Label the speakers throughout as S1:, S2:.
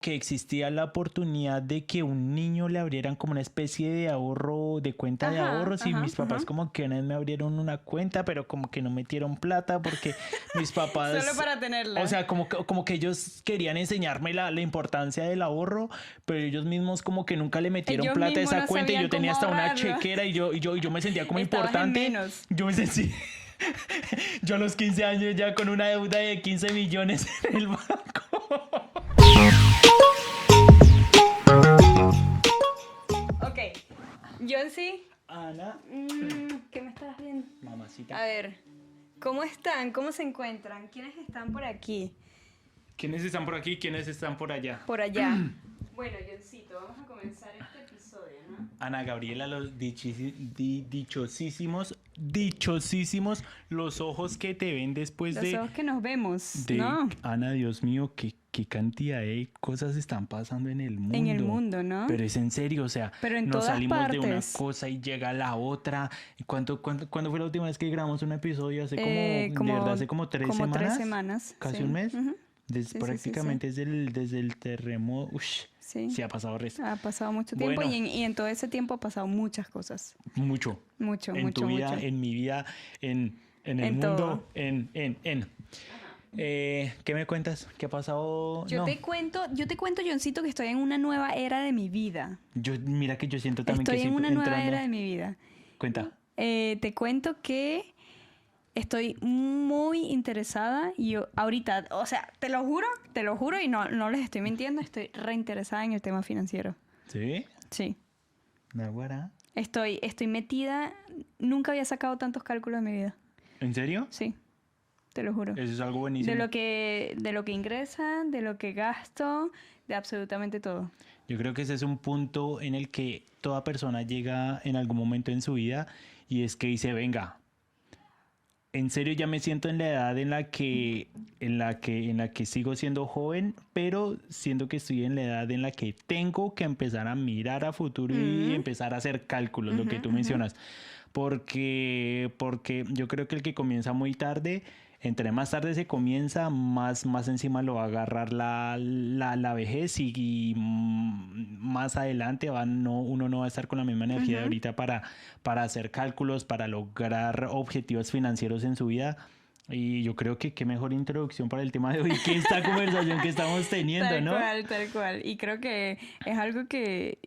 S1: que existía la oportunidad de que un niño le abrieran como una especie de ahorro, de cuenta de
S2: Ajá,
S1: ahorros y
S2: ajá,
S1: mis papás
S2: ajá.
S1: como que una vez me abrieron una cuenta, pero como que no metieron plata porque mis
S2: Solo
S1: papás,
S2: para
S1: o
S2: tenerla.
S1: sea, como que ellos querían enseñarme la importancia del ahorro, pero ellos mismos como que nunca le metieron
S2: Ellos
S1: plata a
S2: mismos
S1: esa
S2: no
S1: cuenta y
S2: sabían
S1: yo tenía
S2: cómo
S1: hasta una
S2: ahorrarlo.
S1: chequera y yo me sentía como
S2: Estabas en
S1: importante.
S2: menos.
S1: Yo me sentí, yo a los 15 años ya con una deuda de 15 millones en el banco.
S2: Ok, yo sí.
S1: Ana,
S2: ¿Qué me estás viendo?
S1: mamacita.
S2: A ver, ¿cómo están? ¿Cómo se encuentran? ¿Quiénes están por aquí?
S1: ¿Quiénes están por aquí? ¿Quiénes están por allá?
S2: Por allá. Bueno, Johncito, vamos a comenzar este episodio, ¿no?
S1: Ana Gabriela, los dichosísimos los ojos que te ven después
S2: Los ojos que nos vemos, ¿no?
S1: Ana, Dios mío, qué cantidad de cosas están pasando en el mundo.
S2: En el mundo, ¿no?
S1: Pero es en serio, o sea,
S2: Pero en
S1: nos
S2: todas
S1: salimos de una
S2: partes.
S1: cosa y llega la otra. ¿Cuándo fue la última vez que grabamos un episodio? Hace
S2: Como
S1: de verdad, hace como 3
S2: como
S1: semanas.
S2: 3 semanas.
S1: Casi
S2: Sí.
S1: un mes.
S2: Ujú. Sí,
S1: Prácticamente desde el terremoto.
S2: Sí.
S1: Sí, ha pasado resto.
S2: Ha pasado mucho tiempo
S1: Bueno.
S2: y en todo ese tiempo ha pasado muchas cosas.
S1: Mucho.
S2: Mucho,
S1: En
S2: mucho,
S1: tu vida,
S2: mucho.
S1: en mi vida, en el
S2: En
S1: mundo,
S2: todo.
S1: ¿Qué me cuentas? ¿Qué ha pasado?
S2: Yo te cuento, Johncito, que estoy en una nueva era de mi vida.
S1: Mira que yo siento también
S2: Estoy
S1: que
S2: en
S1: sí
S2: una nueva
S1: entrando.
S2: era de mi vida.
S1: Cuenta.
S2: Te cuento que estoy muy interesada y ahorita, o sea, te lo juro y no les estoy mintiendo, estoy reinteresada en el tema financiero.
S1: ¿Sí?
S2: Sí.
S1: Naguará.
S2: Estoy metida, nunca había sacado tantos cálculos en mi vida.
S1: ¿En serio?
S2: Sí, te lo juro.
S1: Eso es algo buenísimo.
S2: De lo que ingresa, de lo que gasto, de absolutamente todo.
S1: Yo creo que ese es un punto en el que toda persona llega en algún momento en su vida y es que dice, venga, en serio ya me siento en la edad en la que sigo siendo joven, pero siento que estoy en la edad en la que tengo que empezar a mirar a futuro y empezar a hacer cálculos, lo que tú mencionas. Porque yo creo que el que comienza muy tarde, entre más tarde se comienza, más encima lo va a agarrar la vejez y más adelante uno no va a estar con la misma energía de ahorita para hacer cálculos, para lograr objetivos financieros en su vida. Y yo creo que qué mejor introducción para el tema de hoy que esta conversación que estamos teniendo, ¿no?
S2: Tal cual. Y creo que es algo que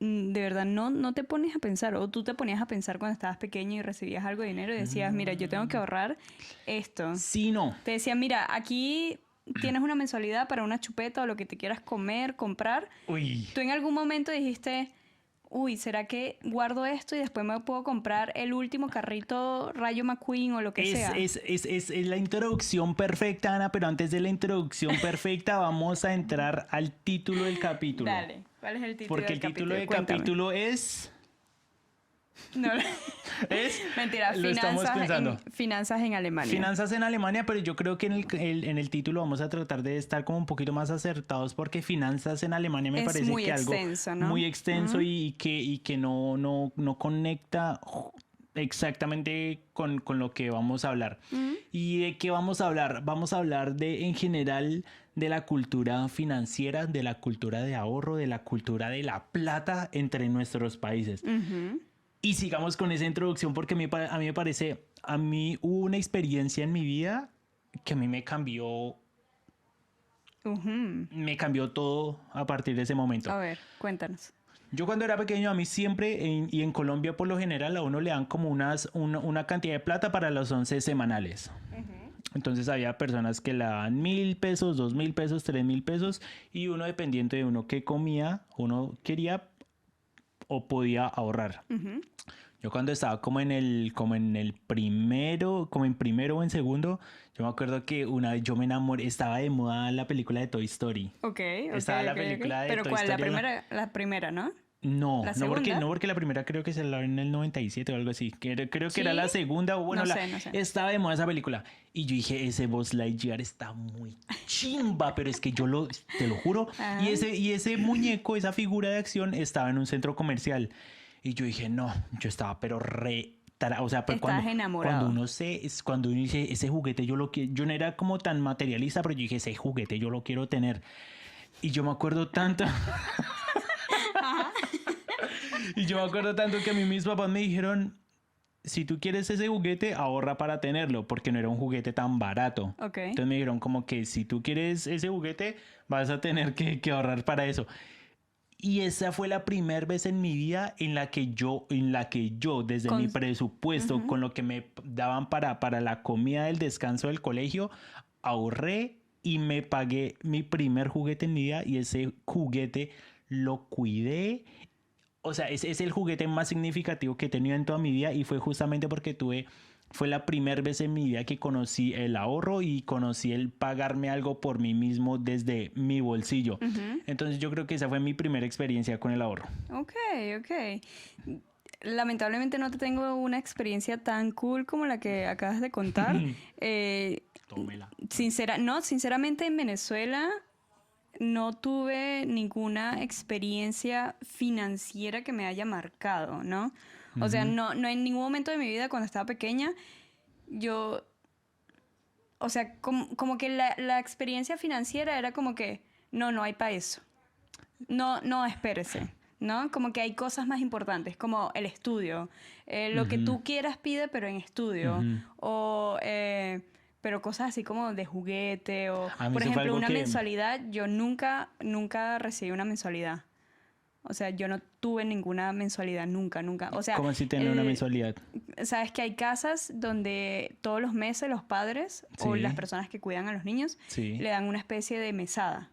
S2: de verdad no te pones a pensar, o tú te ponías a pensar cuando estabas pequeño y recibías algo de dinero y decías, mira, yo tengo que ahorrar esto.
S1: Sí, no.
S2: Te decían, mira, aquí tienes una mensualidad para una chupeta o lo que te quieras comer, comprar.
S1: Uy.
S2: Tú en algún momento dijiste, uy, ¿será que guardo esto y después me puedo comprar el último carrito Rayo McQueen o lo que sea?
S1: Es la introducción perfecta, Ana, pero antes de la introducción perfecta vamos a entrar al título del capítulo.
S2: Dale, ¿cuál es el título
S1: Porque
S2: del
S1: el título del
S2: Cuéntame.
S1: capítulo es...
S2: No,
S1: es
S2: mentira,
S1: lo estamos pensando.
S2: Finanzas en Alemania.
S1: Finanzas en Alemania, pero yo creo que en el título vamos a tratar de estar como un poquito más acertados porque finanzas en Alemania me
S2: Es
S1: parece
S2: muy
S1: que
S2: extenso,
S1: algo
S2: ¿no?
S1: muy extenso y que no conecta exactamente con lo que vamos a hablar. ¿Y de qué vamos a hablar? Vamos a hablar en general de la cultura financiera, de la cultura de ahorro, de la cultura de la plata entre nuestros países. Y sigamos con esa introducción porque a mí me parece, a mí hubo una experiencia en mi vida que a mí me cambió todo a partir de ese momento.
S2: A ver, cuéntanos.
S1: Yo cuando era pequeño, a mí siempre, y en Colombia por lo general, a uno le dan como una cantidad de plata para los 11 semanales. Entonces había personas que le daban 1,000 pesos, 2,000 pesos, 3,000 pesos y uno dependiente de uno que comía, uno quería o podía ahorrar. Yo cuando estaba como en primero o en segundo, yo me acuerdo que una vez yo me enamoré, estaba de moda la película de Toy Story.
S2: Ok.
S1: Estaba la película de
S2: ¿Pero
S1: Toy
S2: cuál?
S1: Story.
S2: La primera, ¿no?
S1: No,
S2: ¿La
S1: no
S2: segunda?
S1: porque la primera creo que se la vi en el 97 o algo así. Creo que
S2: ¿Sí?
S1: era la segunda o bueno,
S2: No sé.
S1: estaba de moda esa película. Y yo dije, ese Buzz Lightyear está muy chimba, pero es que te lo juro.
S2: Ajá.
S1: Y ese muñeco, esa figura de acción estaba en un centro comercial. Y yo dije, no, yo estaba pero o sea, pues
S2: Estás enamorado.
S1: cuando uno dice, ese juguete yo no era como tan materialista, pero yo dije, ese juguete yo lo quiero tener. Y yo me acuerdo tanto. Y yo me acuerdo tanto que a mí mis papás me dijeron, si tú quieres ese juguete, ahorra para tenerlo, porque no era un juguete tan barato.
S2: Ok.
S1: Entonces me dijeron como que si tú quieres ese juguete, vas a tener que ahorrar para eso. Y esa fue la primera vez en mi vida en la que yo desde mi presupuesto, con lo que me daban para la comida del descanso del colegio, ahorré y me pagué mi primer juguete en mi vida y ese juguete lo cuidé. O sea, es el juguete más significativo que he tenido en toda mi vida y fue justamente porque fue la primera vez en mi vida que conocí el ahorro y conocí el pagarme algo por mí mismo desde mi bolsillo. Entonces yo creo que esa fue mi primera experiencia con el ahorro.
S2: Ok. Lamentablemente no te tengo una experiencia tan cool como la que acabas de contar.
S1: Tómela.
S2: Sinceramente en Venezuela no tuve ninguna experiencia financiera que me haya marcado, ¿no? O sea, no en ningún momento de mi vida cuando estaba pequeña, yo, o sea, como que la experiencia financiera era como que, no hay para eso. No, espérese, ¿no? Como que hay cosas más importantes, como el estudio. Lo que tú quieras pide, pero en estudio. O... pero cosas así como de juguete o, por ejemplo, una mensualidad. Yo nunca recibí una mensualidad. O sea, yo no tuve ninguna mensualidad, nunca. O sea,
S1: ¿cómo así tener una mensualidad?
S2: Sabes que hay casas donde todos los meses los padres o las personas que cuidan a los niños le dan una especie de mesada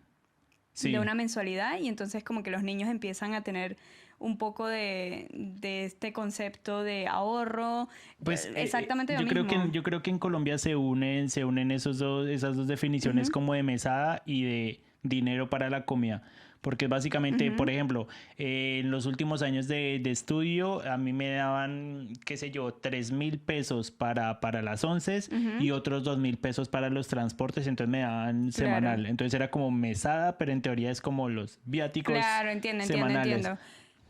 S2: de una mensualidad y entonces como que los niños empiezan a tener un poco de este concepto de ahorro.
S1: Pues
S2: exactamente lo mismo.
S1: Yo creo que en Colombia se unen esas dos definiciones como de mesada y de dinero para la comida. Porque básicamente, por ejemplo, en los últimos años de estudio, a mí me daban, qué sé yo, 3,000 pesos para las onces y otros 2,000 pesos para los transportes, entonces me daban semanal. Entonces era como mesada, pero en teoría es como los viáticos semanales.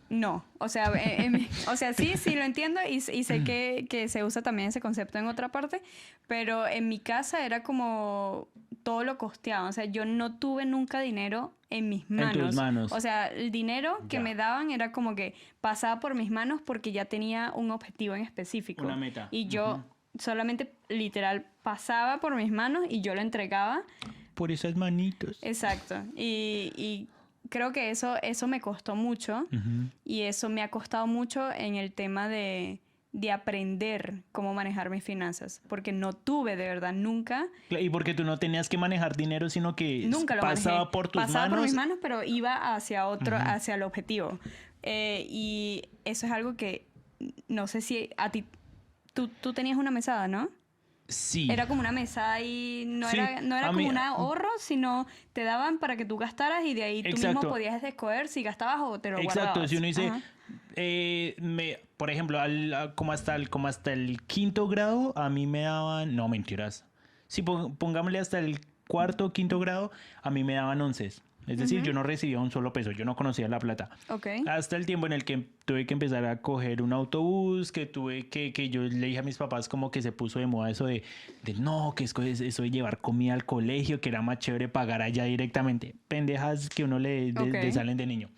S2: No, o sea, sí lo entiendo y sé que se usa también ese concepto en otra parte, pero en mi casa era como todo lo costeado, o sea, yo no tuve nunca dinero en mis manos.
S1: En tus manos.
S2: O sea, el dinero que me daban era como que pasaba por mis manos porque ya tenía un objetivo en específico.
S1: Una meta.
S2: Y yo solamente literal pasaba por mis manos y yo lo entregaba.
S1: Por esas manitos.
S2: Exacto. Y creo que eso me costó mucho y eso me ha costado mucho en el tema de aprender cómo manejar mis finanzas, porque no tuve de verdad nunca.
S1: Y porque tú no tenías que manejar dinero, sino que
S2: nunca lo
S1: pasaba
S2: manejé.
S1: por tus manos.
S2: Pasaba por mis manos, pero iba hacia hacia el objetivo. Y eso es algo que no sé si a ti... Tú tenías una mesada, ¿no?
S1: Sí.
S2: Era como una mesada y no era como un ahorro, sino te daban para que tú gastaras y de ahí tú mismo podías escoger si gastabas o te lo guardabas.
S1: Exacto, si uno dice, por ejemplo, como hasta el quinto grado, a mí me daban, no, mentiras. Si pongámosle hasta el cuarto o quinto grado, a mí me daban onces. Es decir, yo no recibía un solo peso, yo no conocía la plata.
S2: Okay.
S1: Hasta el tiempo en el que tuve que empezar a coger un autobús, que yo le dije a mis papás como que se puso de moda eso de no, que eso de llevar comida al colegio, que era más chévere pagar allá directamente. Pendejas que uno le salen de niño.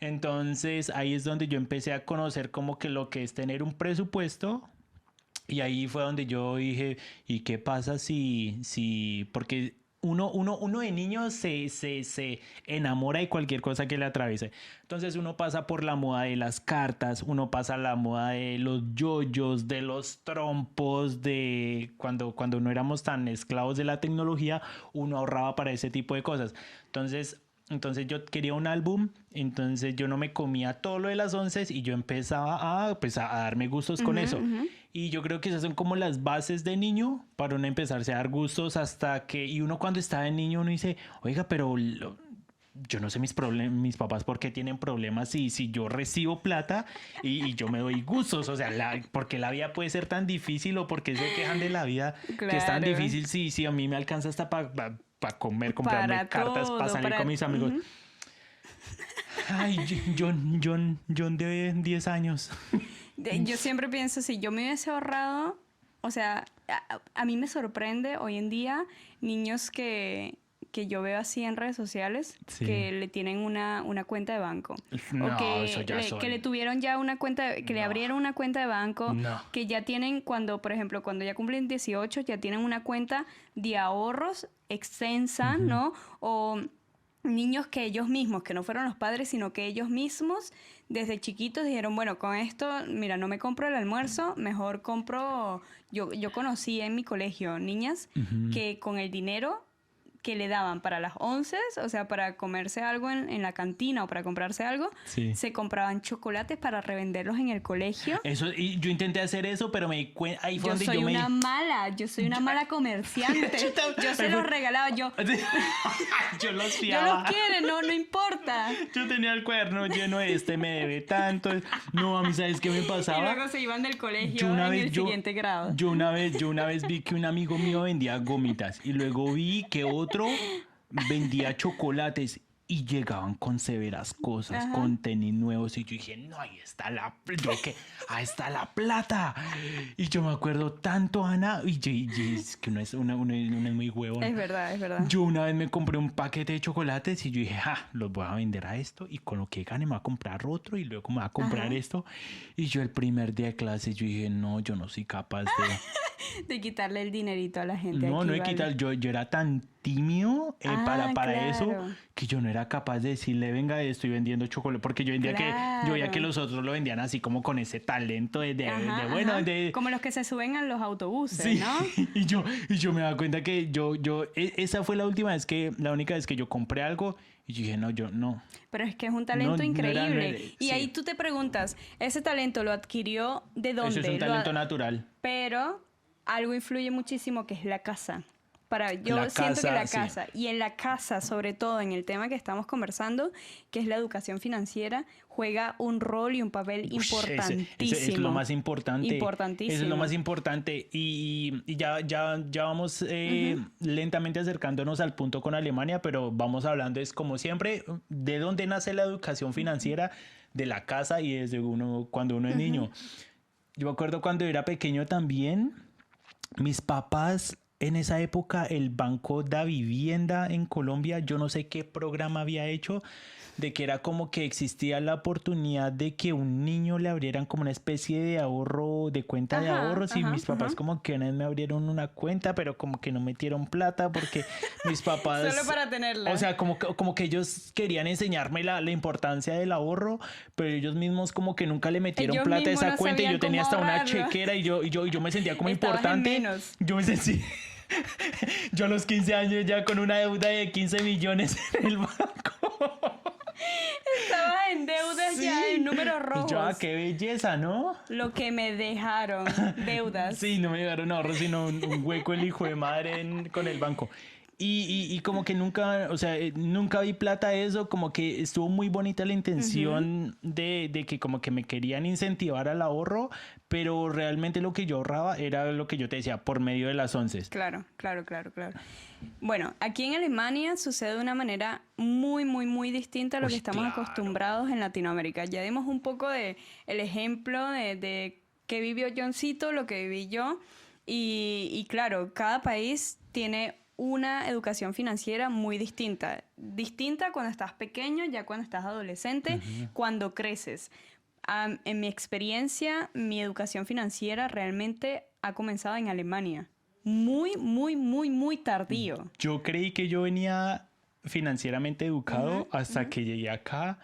S1: Entonces ahí es donde yo empecé a conocer como que lo que es tener un presupuesto. Y ahí fue donde yo dije, ¿y qué pasa si porque uno de niño se enamora de cualquier cosa que le atraviese? Entonces uno pasa por la moda de las cartas, uno pasa la moda de los yoyos, de los trompos, de cuando no éramos tan esclavos de la tecnología, uno ahorraba para ese tipo de cosas. Entonces yo quería un álbum, entonces yo no me comía todo lo de las onces y yo empezaba a darme gustos con eso. Y yo creo que esas son como las bases de niño para uno empezarse a dar gustos hasta que... Y uno cuando está de niño uno dice, oiga, pero yo no sé mis papás por qué tienen problemas si yo recibo plata y yo me doy gustos. O sea, porque la vida puede ser tan difícil o porque se quejan de la vida que es tan difícil si a mí me alcanza hasta para comer, comprarme para cartas, para salir con mis amigos. Ay, John de 10 años.
S2: Yo siempre pienso, si yo me hubiese ahorrado, o sea, a mí me sorprende hoy en día niños que que yo veo así en redes sociales,
S1: Sí.
S2: que le tienen una cuenta de banco.
S1: No,
S2: O que,
S1: eso ya son-
S2: que le tuvieron ya una cuenta, que le
S1: No.
S2: abrieron una cuenta de banco,
S1: No.
S2: que ya tienen, por ejemplo, cuando ya cumplen 18, ya tienen una cuenta de ahorros extensa, ¿no? O niños que ellos mismos, que no fueron los padres, sino que ellos mismos desde chiquitos dijeron, bueno, con esto, mira, no me compro el almuerzo, mejor compro... Yo conocí en mi colegio niñas que con el dinero que le daban para las 11, o sea, para comerse algo en la cantina o para comprarse algo,
S1: Sí.
S2: se compraban chocolates para revenderlos en el colegio.
S1: Eso, y yo intenté hacer eso, pero me di cuenta... Ahí fue
S2: Yo
S1: donde
S2: soy
S1: yo me...
S2: yo soy una mala comerciante. Yo se los regalaba, yo
S1: Yo los
S2: los
S1: fiaba.
S2: quiero, no importa.
S1: Yo tenía el cuaderno lleno de me debe tanto. No, a mí, ¿sabes qué me
S2: Y
S1: pasaba?
S2: luego se iban del colegio
S1: Yo una
S2: en
S1: vez,
S2: el siguiente grado.
S1: Yo una vez vi que un amigo mío vendía gomitas y luego vi que otro vendía chocolates y llegaban con severas cosas,
S2: Ajá.
S1: con tenis nuevos y yo dije, no, ahí está ahí está la plata. Y yo me acuerdo tanto, Ana, y es que uno es muy huevón.
S2: Es verdad, es verdad.
S1: Yo una vez me compré un paquete de chocolates y yo dije, los voy a vender a esto y con lo que gane me voy a comprar otro y luego me voy a comprar
S2: Ajá.
S1: esto. Y yo el primer día de clase yo dije, no, yo no soy capaz
S2: De quitarle el dinerito a la gente.
S1: No,
S2: aquí,
S1: no he
S2: ¿vale?
S1: quitado. Yo era tan tímido para
S2: claro.
S1: eso que yo no era capaz de decirle, venga, estoy vendiendo chocolate. Porque yo veía
S2: Claro.
S1: que los otros lo vendían así como con ese talento
S2: Ajá,
S1: bueno,
S2: ajá.
S1: de...
S2: Como los que se suben a los autobuses,
S1: Sí,
S2: ¿no?
S1: y yo me daba cuenta que esa fue la única vez que yo compré algo y yo dije, no, yo no.
S2: Pero es que es un talento
S1: No,
S2: increíble. Y
S1: sí.
S2: ahí tú te preguntas, ¿ese talento lo adquirió de dónde?
S1: Eso es un talento natural.
S2: Pero algo influye muchísimo que es la casa. Yo
S1: La
S2: siento que
S1: casa,
S2: la
S1: sí.
S2: casa, y en la casa, sobre todo en el tema que estamos conversando, que es la educación financiera, juega un rol y un papel importantísimo.
S1: Ese es lo más importante.
S2: Importantísimo.
S1: Eso es lo más importante. Y ya vamos lentamente acercándonos al punto con Alemania, pero vamos hablando, es como siempre, de dónde nace la educación financiera, de la casa y desde cuando uno es niño. Yo me acuerdo cuando era pequeño también, mis papás... En esa época, el Banco da Vivienda en Colombia, yo no sé qué programa había hecho, de que era como que existía la oportunidad de que un niño le abrieran como una especie de ahorro, de cuenta de ahorros, y mis papás como que una vez me abrieron una cuenta, pero como que no metieron plata porque mis papás...
S2: Solo para tenerla.
S1: O sea, como que ellos querían enseñarme la importancia del ahorro, pero ellos mismos como que nunca le metieron
S2: Ellos
S1: plata a
S2: mismos
S1: esa
S2: no
S1: cuenta y
S2: sabían
S1: yo tenía
S2: cómo
S1: hasta una
S2: ahorrarlo.
S1: chequera y yo me sentía como
S2: Estabas en
S1: importante.
S2: menos.
S1: Yo me sentí... Yo a los 15 años ya con una deuda de 15 millones en el banco.
S2: Estabas en deudas ya en números rojos.
S1: Y yo, qué belleza, ¿no?
S2: Lo que me dejaron, deudas.
S1: Sí, no me llegaron ahorros, sino un hueco el hijo de madre con el banco. Y como que nunca, o sea, nunca vi plata a eso, como que estuvo muy bonita la intención de que como que me querían incentivar al ahorro, pero realmente lo que yo ahorraba era lo que yo te decía, por medio de las 11.
S2: Claro. Bueno, aquí en Alemania sucede de una manera muy, muy, muy distinta a lo
S1: Uy,
S2: que estamos
S1: claro.
S2: acostumbrados en Latinoamérica. Ya dimos un poco de el ejemplo de qué vivió Johncito, lo que viví yo. Y claro, cada país tiene una educación financiera muy distinta. Distinta cuando estás pequeño, ya cuando estás adolescente, cuando creces. En mi experiencia, mi educación financiera realmente ha comenzado en Alemania. Muy, muy, muy, muy tardío.
S1: Yo creí que yo venía financieramente educado hasta que llegué acá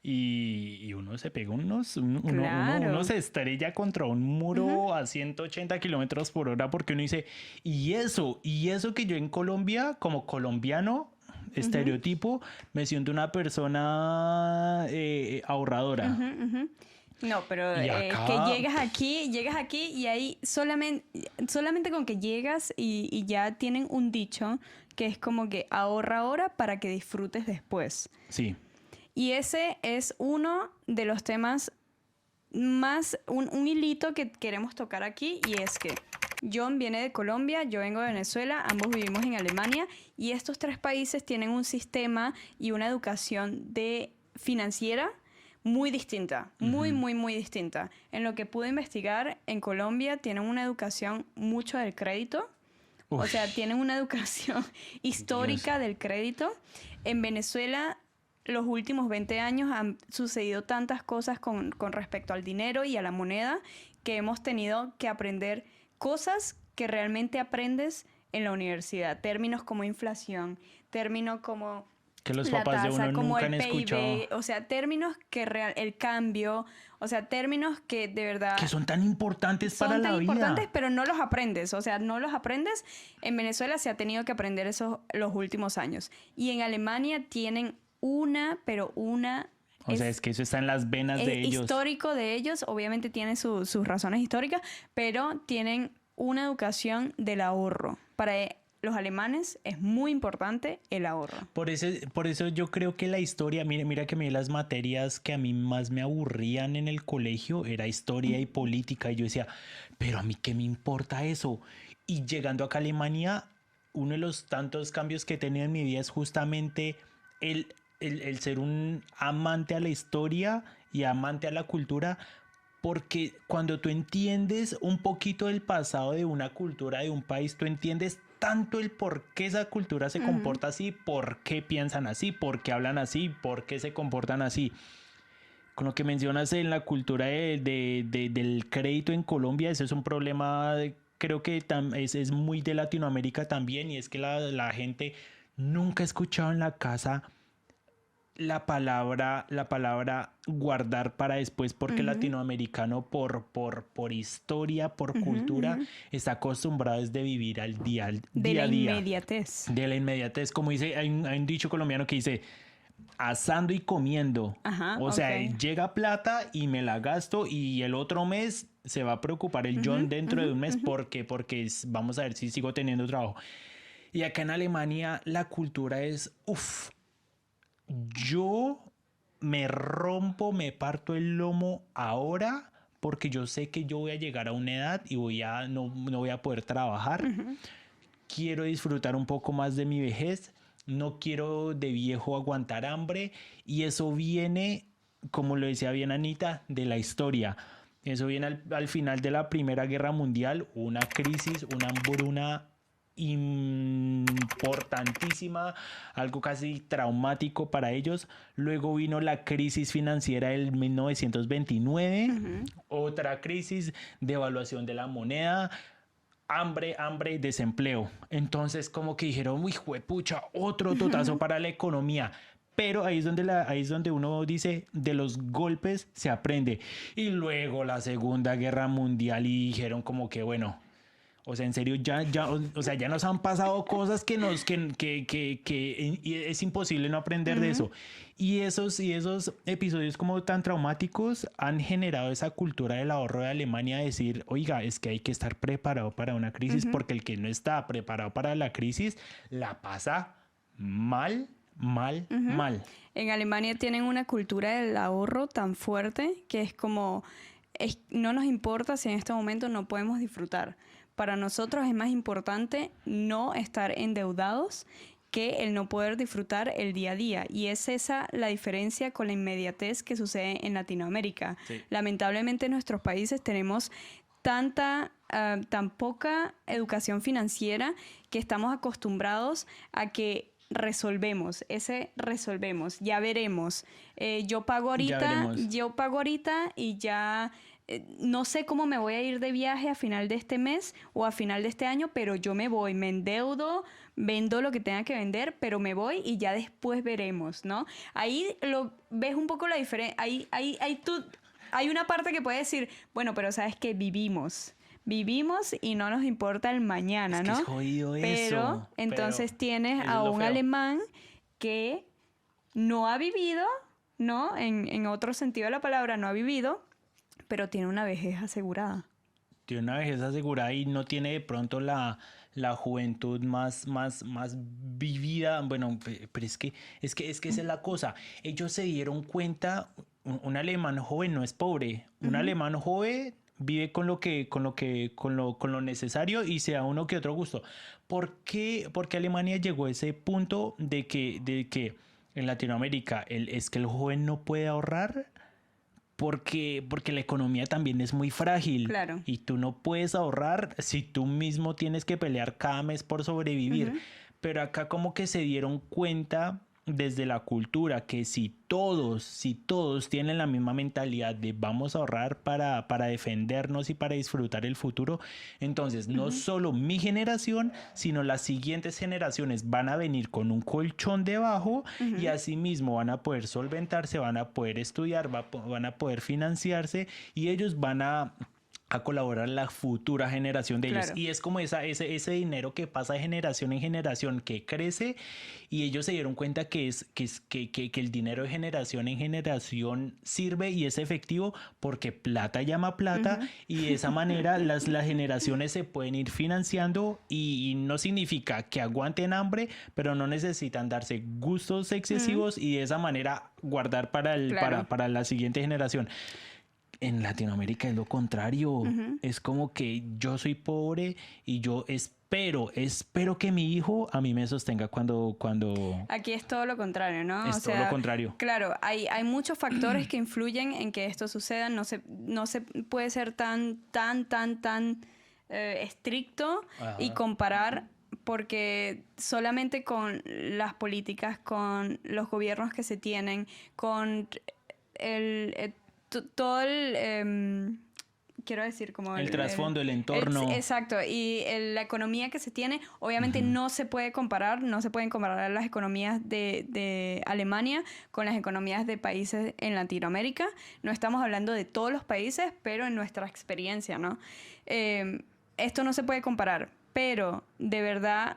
S1: y uno se pega uno se estrella contra un muro a 180 kilómetros por hora porque uno dice, y eso que yo en Colombia, como colombiano, estereotipo, me siento una persona ahorradora.
S2: No, pero
S1: Y
S2: es
S1: acá-
S2: que llegas aquí y ahí solamente con que llegas y ya tienen un dicho que es como que ahorra ahora para que disfrutes después.
S1: Sí.
S2: Y ese es uno de los temas más, un hilito que queremos tocar aquí, y es que John viene de Colombia, yo vengo de Venezuela, ambos vivimos en Alemania, y estos tres países tienen un sistema y una educación financiera muy distinta, muy, muy, muy distinta. En lo que pude investigar, en Colombia tienen una educación mucho del crédito, O sea, tienen una educación histórica
S1: Dios.
S2: del crédito. En Venezuela, los últimos 20 años han sucedido tantas cosas con respecto al dinero y a la moneda que hemos tenido que aprender cosas que realmente aprendes en la universidad. Términos como inflación, términos como
S1: Que los
S2: la
S1: papás de
S2: tasa,
S1: uno
S2: como
S1: nunca
S2: el
S1: han escuchado.
S2: PIB, o sea, términos que el cambio, o sea, términos que de verdad
S1: Que son tan importantes para
S2: son tan
S1: la
S2: importantes,
S1: vida.
S2: pero no los aprendes. O sea, no los aprendes. En Venezuela se ha tenido que aprender eso los últimos años. Y en Alemania tienen pero una
S1: O sea, es que eso está en las venas
S2: es
S1: de ellos.
S2: histórico de ellos. Obviamente tiene sus razones históricas, pero tienen una educación del ahorro. Para los alemanes es muy importante el ahorro.
S1: Por eso yo creo que la historia, mira que a mí las materias que a mí más me aburrían en el colegio era historia y política. Y yo decía, pero a mí qué me importa eso. Y llegando acá a Alemania, uno de los tantos cambios que he tenido en mi vida es justamente el ser un amante a la historia y amante a la cultura. Porque cuando tú entiendes un poquito del pasado de una cultura, de un país, tú entiendes tanto el por qué esa cultura se
S2: Ujú.
S1: comporta así, por qué piensan así, por qué hablan así, por qué se comportan así. Con lo que mencionas en la cultura del crédito en Colombia, eso es un problema, creo que es muy de Latinoamérica también, y es que la gente nunca ha escuchado en la casa la palabra guardar para después, porque el
S2: Ujú,
S1: latinoamericano por historia, por
S2: ujú,
S1: cultura,
S2: ujú.
S1: está acostumbrado desde vivir al
S2: De
S1: día
S2: la
S1: a día,
S2: inmediatez.
S1: de la inmediatez. Como dice, hay un dicho colombiano que dice, asando y comiendo.
S2: Ajá,
S1: O
S2: ok.
S1: sea, llega plata y me la gasto y el otro mes se va a preocupar el
S2: Ujú,
S1: John dentro
S2: ujú,
S1: de un mes
S2: ujú.
S1: porque vamos a ver si sigo teniendo trabajo. Y acá en Alemania la cultura es, uff, yo me parto el lomo ahora porque yo sé que yo voy a llegar a una edad y no voy a poder trabajar.
S2: Ujú.
S1: Quiero disfrutar un poco más de mi vejez. No quiero de viejo aguantar hambre. Y eso viene, como lo decía bien Anita, de la historia. Eso viene al final de la Primera Guerra Mundial, una crisis, una hambruna importantísima, algo casi traumático para ellos. Luego vino la crisis financiera del 1929,
S2: Ujú.
S1: otra crisis, devaluación de la moneda, hambre, desempleo. Entonces como que dijeron, uy, juepucha, otro totazo para la economía. Pero ahí es donde uno dice, de los golpes se aprende. Y luego la Segunda Guerra Mundial y dijeron como que, bueno, o sea, en serio, o sea, ya nos han pasado cosas que y es imposible no aprender de
S2: Ujú.
S1: eso. Y esos episodios como tan traumáticos han generado esa cultura del ahorro de Alemania, de decir, oiga, es que hay que estar preparado para una crisis,
S2: Ujú.
S1: porque el que no está preparado para la crisis la pasa mal, mal,
S2: Ujú.
S1: mal.
S2: En Alemania tienen una cultura del ahorro tan fuerte que es como, no nos importa si en este momento no podemos disfrutar. Para nosotros es más importante no estar endeudados que el no poder disfrutar el día a día. Y es esa la diferencia con la inmediatez que sucede en Latinoamérica.
S1: Sí.
S2: Lamentablemente en nuestros países tenemos tan poca educación financiera que estamos acostumbrados a que resolvemos, ya veremos.
S1: Ya veremos.
S2: Yo pago ahorita y ya no sé cómo me voy a ir de viaje a final de este mes o a final de este año, pero yo me voy, me endeudo, vendo lo que tenga que vender, pero me voy y ya después veremos, ¿no? Ahí lo ves un poco la diferencia. Hay una parte que puede decir, bueno, pero sabes que vivimos y no nos importa el
S1: Es
S2: mañana,
S1: que es
S2: ¿no?
S1: jodido
S2: Pero
S1: eso, pero
S2: entonces tienes
S1: eso es
S2: a
S1: lo
S2: un
S1: feo.
S2: alemán que no ha vivido, ¿no? En otro sentido de la palabra, no ha vivido, pero tiene una vejez asegurada.
S1: Tiene una vejez asegurada y no tiene de pronto la juventud más vivida. Bueno, pero es que esa es la cosa. Ellos se dieron cuenta, un alemán joven no es pobre. Un
S2: Ujú,
S1: alemán joven vive con lo necesario y se da uno que otro gusto. ¿Por qué Alemania llegó a ese punto de que en Latinoamérica es que el joven no puede ahorrar? porque la economía también es muy frágil.
S2: Claro.
S1: Y tú no puedes ahorrar si tú mismo tienes que pelear cada mes por sobrevivir. Pero acá como que se dieron cuenta desde la cultura que si todos tienen la misma mentalidad de vamos a ahorrar para defendernos y para disfrutar el futuro, entonces no solo mi generación, sino las siguientes generaciones van a venir con un colchón debajo y asimismo van a poder solventarse, van a poder estudiar, van a poder financiarse y ellos van a colaborar la futura generación de ellos.
S2: Claro.
S1: Y es como ese dinero que pasa de generación en generación, que crece, y ellos se dieron cuenta que el dinero de generación en generación sirve y es efectivo porque plata llama plata, y de esa manera las generaciones se pueden ir financiando y no significa que aguanten hambre, pero no necesitan darse gustos excesivos y de esa manera guardar para la siguiente generación. En Latinoamérica es lo contrario. Es como que yo soy pobre y yo espero que mi hijo a mí me sostenga cuando...
S2: Aquí es todo lo contrario, ¿no?
S1: Es todo lo contrario.
S2: Claro, hay muchos factores que influyen en que esto suceda. No se puede ser tan estricto y comparar, porque solamente con las políticas, con los gobiernos que se tienen, con todo el... quiero decir como...
S1: El trasfondo, el entorno.
S2: Exacto, y la economía que se tiene, obviamente no se pueden comparar las economías de Alemania con las economías de países en Latinoamérica. No estamos hablando de todos los países, pero en nuestra experiencia, ¿no? Esto no se puede comparar, pero de verdad...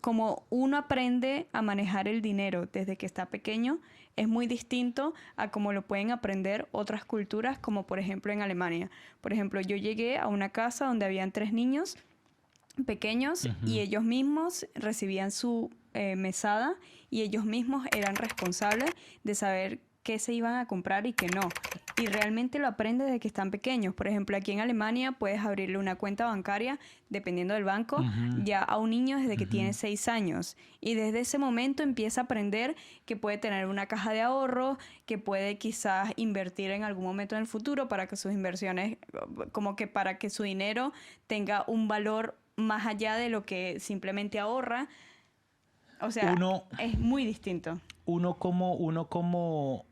S2: como uno aprende a manejar el dinero desde que está pequeño, es muy distinto a cómo lo pueden aprender otras culturas, como por ejemplo en Alemania. Por ejemplo, yo llegué a una casa donde habían 3 niños pequeños y ellos mismos recibían su mesada y ellos mismos eran responsables de saber qué se iban a comprar y qué no. Y realmente lo aprendes desde que están pequeños. Por ejemplo, aquí en Alemania puedes abrirle una cuenta bancaria, dependiendo del banco, ya a un niño desde que tiene 6 años. Y desde ese momento empieza a aprender que puede tener una caja de ahorro, que puede quizás invertir en algún momento en el futuro para que sus inversiones, como que para que su dinero tenga un valor más allá de lo que simplemente ahorra. O sea, es muy distinto.
S1: Uno como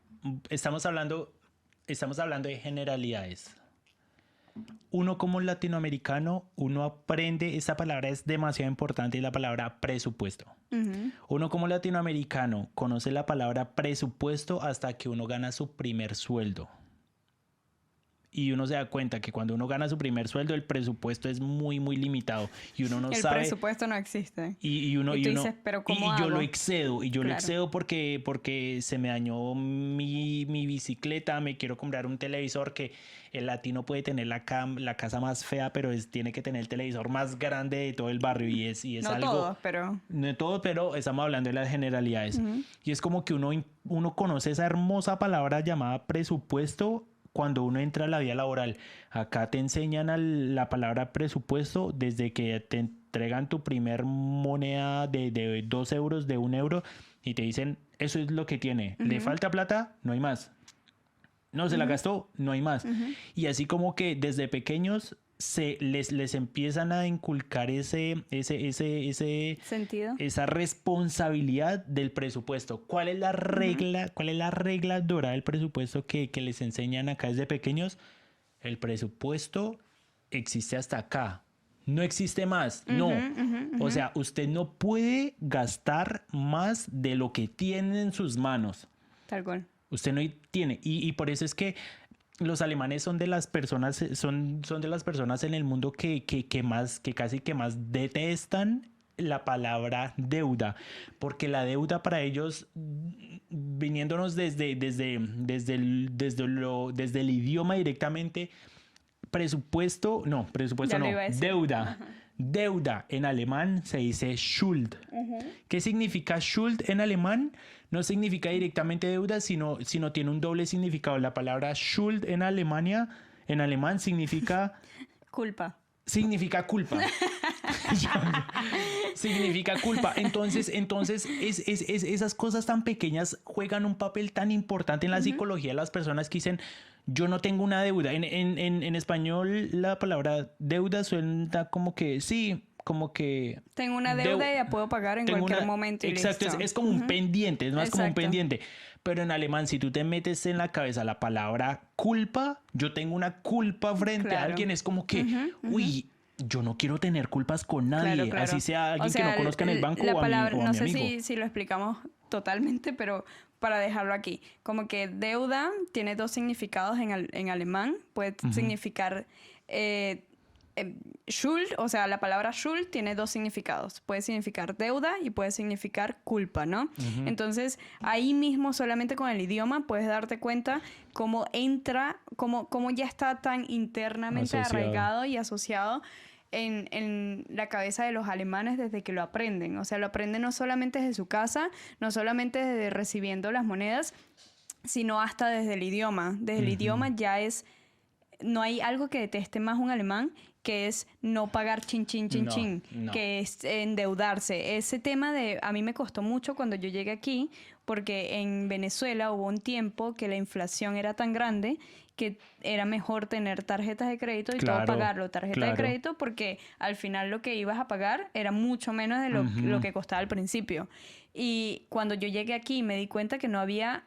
S1: estamos hablando de generalidades. Uno como latinoamericano, uno aprende, esta palabra es demasiado importante, la palabra presupuesto. Uno como latinoamericano conoce la palabra presupuesto hasta que uno gana su primer sueldo. Y uno se da cuenta que cuando uno gana su primer sueldo, el presupuesto es muy, muy limitado. Y uno no sabe...
S2: El presupuesto no existe.
S1: Y tú
S2: dices, ¿pero cómo hago?
S1: Yo lo excedo. Y yo lo excedo porque se me dañó mi bicicleta. Me quiero comprar un televisor que el latino puede tener la casa más fea, pero tiene que tener el televisor más grande de todo el barrio. Y es
S2: no
S1: algo...
S2: todos, pero...
S1: No todos, pero estamos hablando de las generalidades. Y es como que uno conoce esa hermosa palabra llamada presupuesto cuando uno entra a la vida laboral. Acá te enseñan la palabra presupuesto desde que te entregan tu primer moneda de 2 euros, de 1 euro, y te dicen, eso es lo que tiene. ¿Le falta plata? No hay más. No, se la gastó, no hay más. Y así como que desde pequeños les empiezan a inculcar ese
S2: sentido,
S1: esa responsabilidad del presupuesto. ¿Cuál es la regla? ¿Cuál es la regla dorada del presupuesto que les enseñan acá desde pequeños? El presupuesto existe hasta acá. No existe más. No. O sea, usted no puede gastar más de lo que tiene en sus manos.
S2: Tal cual.
S1: Usted no tiene. Y por eso es que los alemanes son de las personas en el mundo que casi más detestan la palabra deuda, porque la deuda para ellos, viniéndonos desde el idioma directamente, deuda. Deuda en alemán se dice Schuld. ¿Qué significa Schuld en alemán? No significa directamente deuda, sino tiene un doble significado. La palabra Schuld en alemán significa...
S2: culpa.
S1: Significa culpa. significa culpa. Entonces esas cosas tan pequeñas juegan un papel tan importante en la psicología de las personas que dicen, yo no tengo una deuda. En español la palabra deuda suena como que sí, como que...
S2: Tengo una deuda y la puedo pagar en cualquier momento y
S1: exacto,
S2: listo.
S1: es como un pendiente, es más como un
S2: Exacto.
S1: pendiente. Pero en alemán, si tú te metes en la cabeza la palabra culpa, yo tengo una culpa frente a
S2: Claro.
S1: alguien, es como que, uy, yo no quiero tener culpas con nadie,
S2: Claro, claro.
S1: así sea alguien
S2: O sea,
S1: que no conozca en el banco
S2: la
S1: o a
S2: palabra,
S1: mi, o a
S2: no
S1: mi
S2: sé
S1: amigo.
S2: si lo explicamos totalmente, pero para dejarlo aquí. Como que deuda tiene dos significados en alemán. Puede significar Schuld, o sea, la palabra Schuld tiene dos significados. Puede significar deuda y puede significar culpa, ¿no? Entonces, ahí mismo, solamente con el idioma, puedes darte cuenta cómo entra, cómo ya está tan internamente
S1: Asociado.
S2: arraigado y asociado en la cabeza de los alemanes desde que lo aprenden. O sea, lo aprenden no solamente desde su casa, no solamente desde recibiendo las monedas, sino hasta desde el idioma. Desde el idioma ya es... No hay algo que deteste más un alemán que es no pagar chin, chin, chin,
S1: No,
S2: chin,
S1: no.
S2: que es endeudarse. Ese tema a mí me costó mucho cuando yo llegué aquí, porque en Venezuela hubo un tiempo que la inflación era tan grande que era mejor tener tarjetas de crédito y
S1: Claro,
S2: todo pagarlo, tarjeta de
S1: claro.
S2: crédito, porque al final lo que ibas a pagar era mucho menos de lo que costaba al principio. Y cuando yo llegué aquí me di cuenta que no había,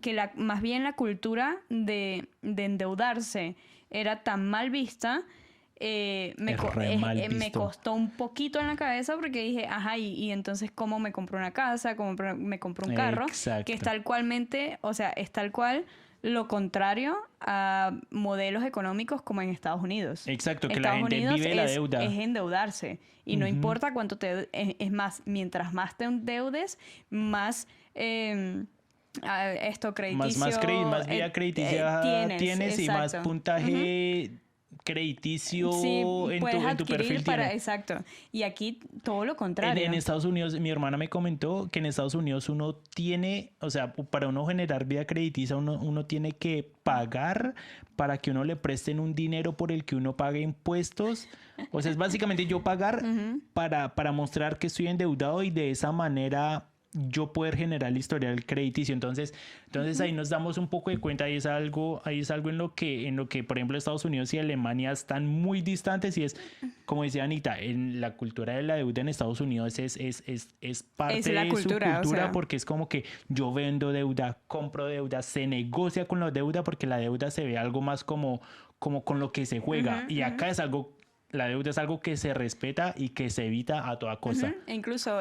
S2: que más bien la cultura de endeudarse era tan mal vista. Me
S1: visto.
S2: costó un poquito en la cabeza porque dije, ajá, y entonces ¿cómo me compro una casa? ¿Cómo me compro un carro?
S1: Exacto.
S2: Que es tal cual lo contrario a modelos económicos como en Estados Unidos.
S1: Exacto, que
S2: Estados
S1: la gente
S2: Unidos
S1: vive la deuda.
S2: es endeudarse. Y no importa cuánto es más, mientras más te endeudes, más... esto crediticio
S1: más vía crediticia tienes y más
S2: exacto.
S1: puntaje crediticio
S2: Sí,
S1: en
S2: puedes
S1: tu perfil
S2: adquirir para...
S1: tiene.
S2: Exacto. Y aquí todo lo contrario.
S1: En Estados Unidos, mi hermana me comentó que en Estados Unidos uno tiene, o sea, para uno generar vía crediticia, uno tiene que pagar para que uno le presten un dinero por el que uno pague impuestos. O sea, es básicamente yo pagar para mostrar que estoy endeudado y de esa manera yo poder generar el historial crediticio. Entonces ahí nos damos un poco de cuenta, ahí es algo en lo que, por ejemplo, Estados Unidos y Alemania están muy distantes, y es, como decía Anita, en la cultura de la deuda en Estados Unidos es parte
S2: Es la
S1: de
S2: cultura,
S1: su cultura,
S2: o sea.
S1: porque es como que yo vendo deuda, compro deuda, se negocia con la deuda, porque la deuda se ve algo más como con lo que se juega. Y acá es algo... La deuda es algo que se respeta y que se evita a toda costa.
S2: E incluso,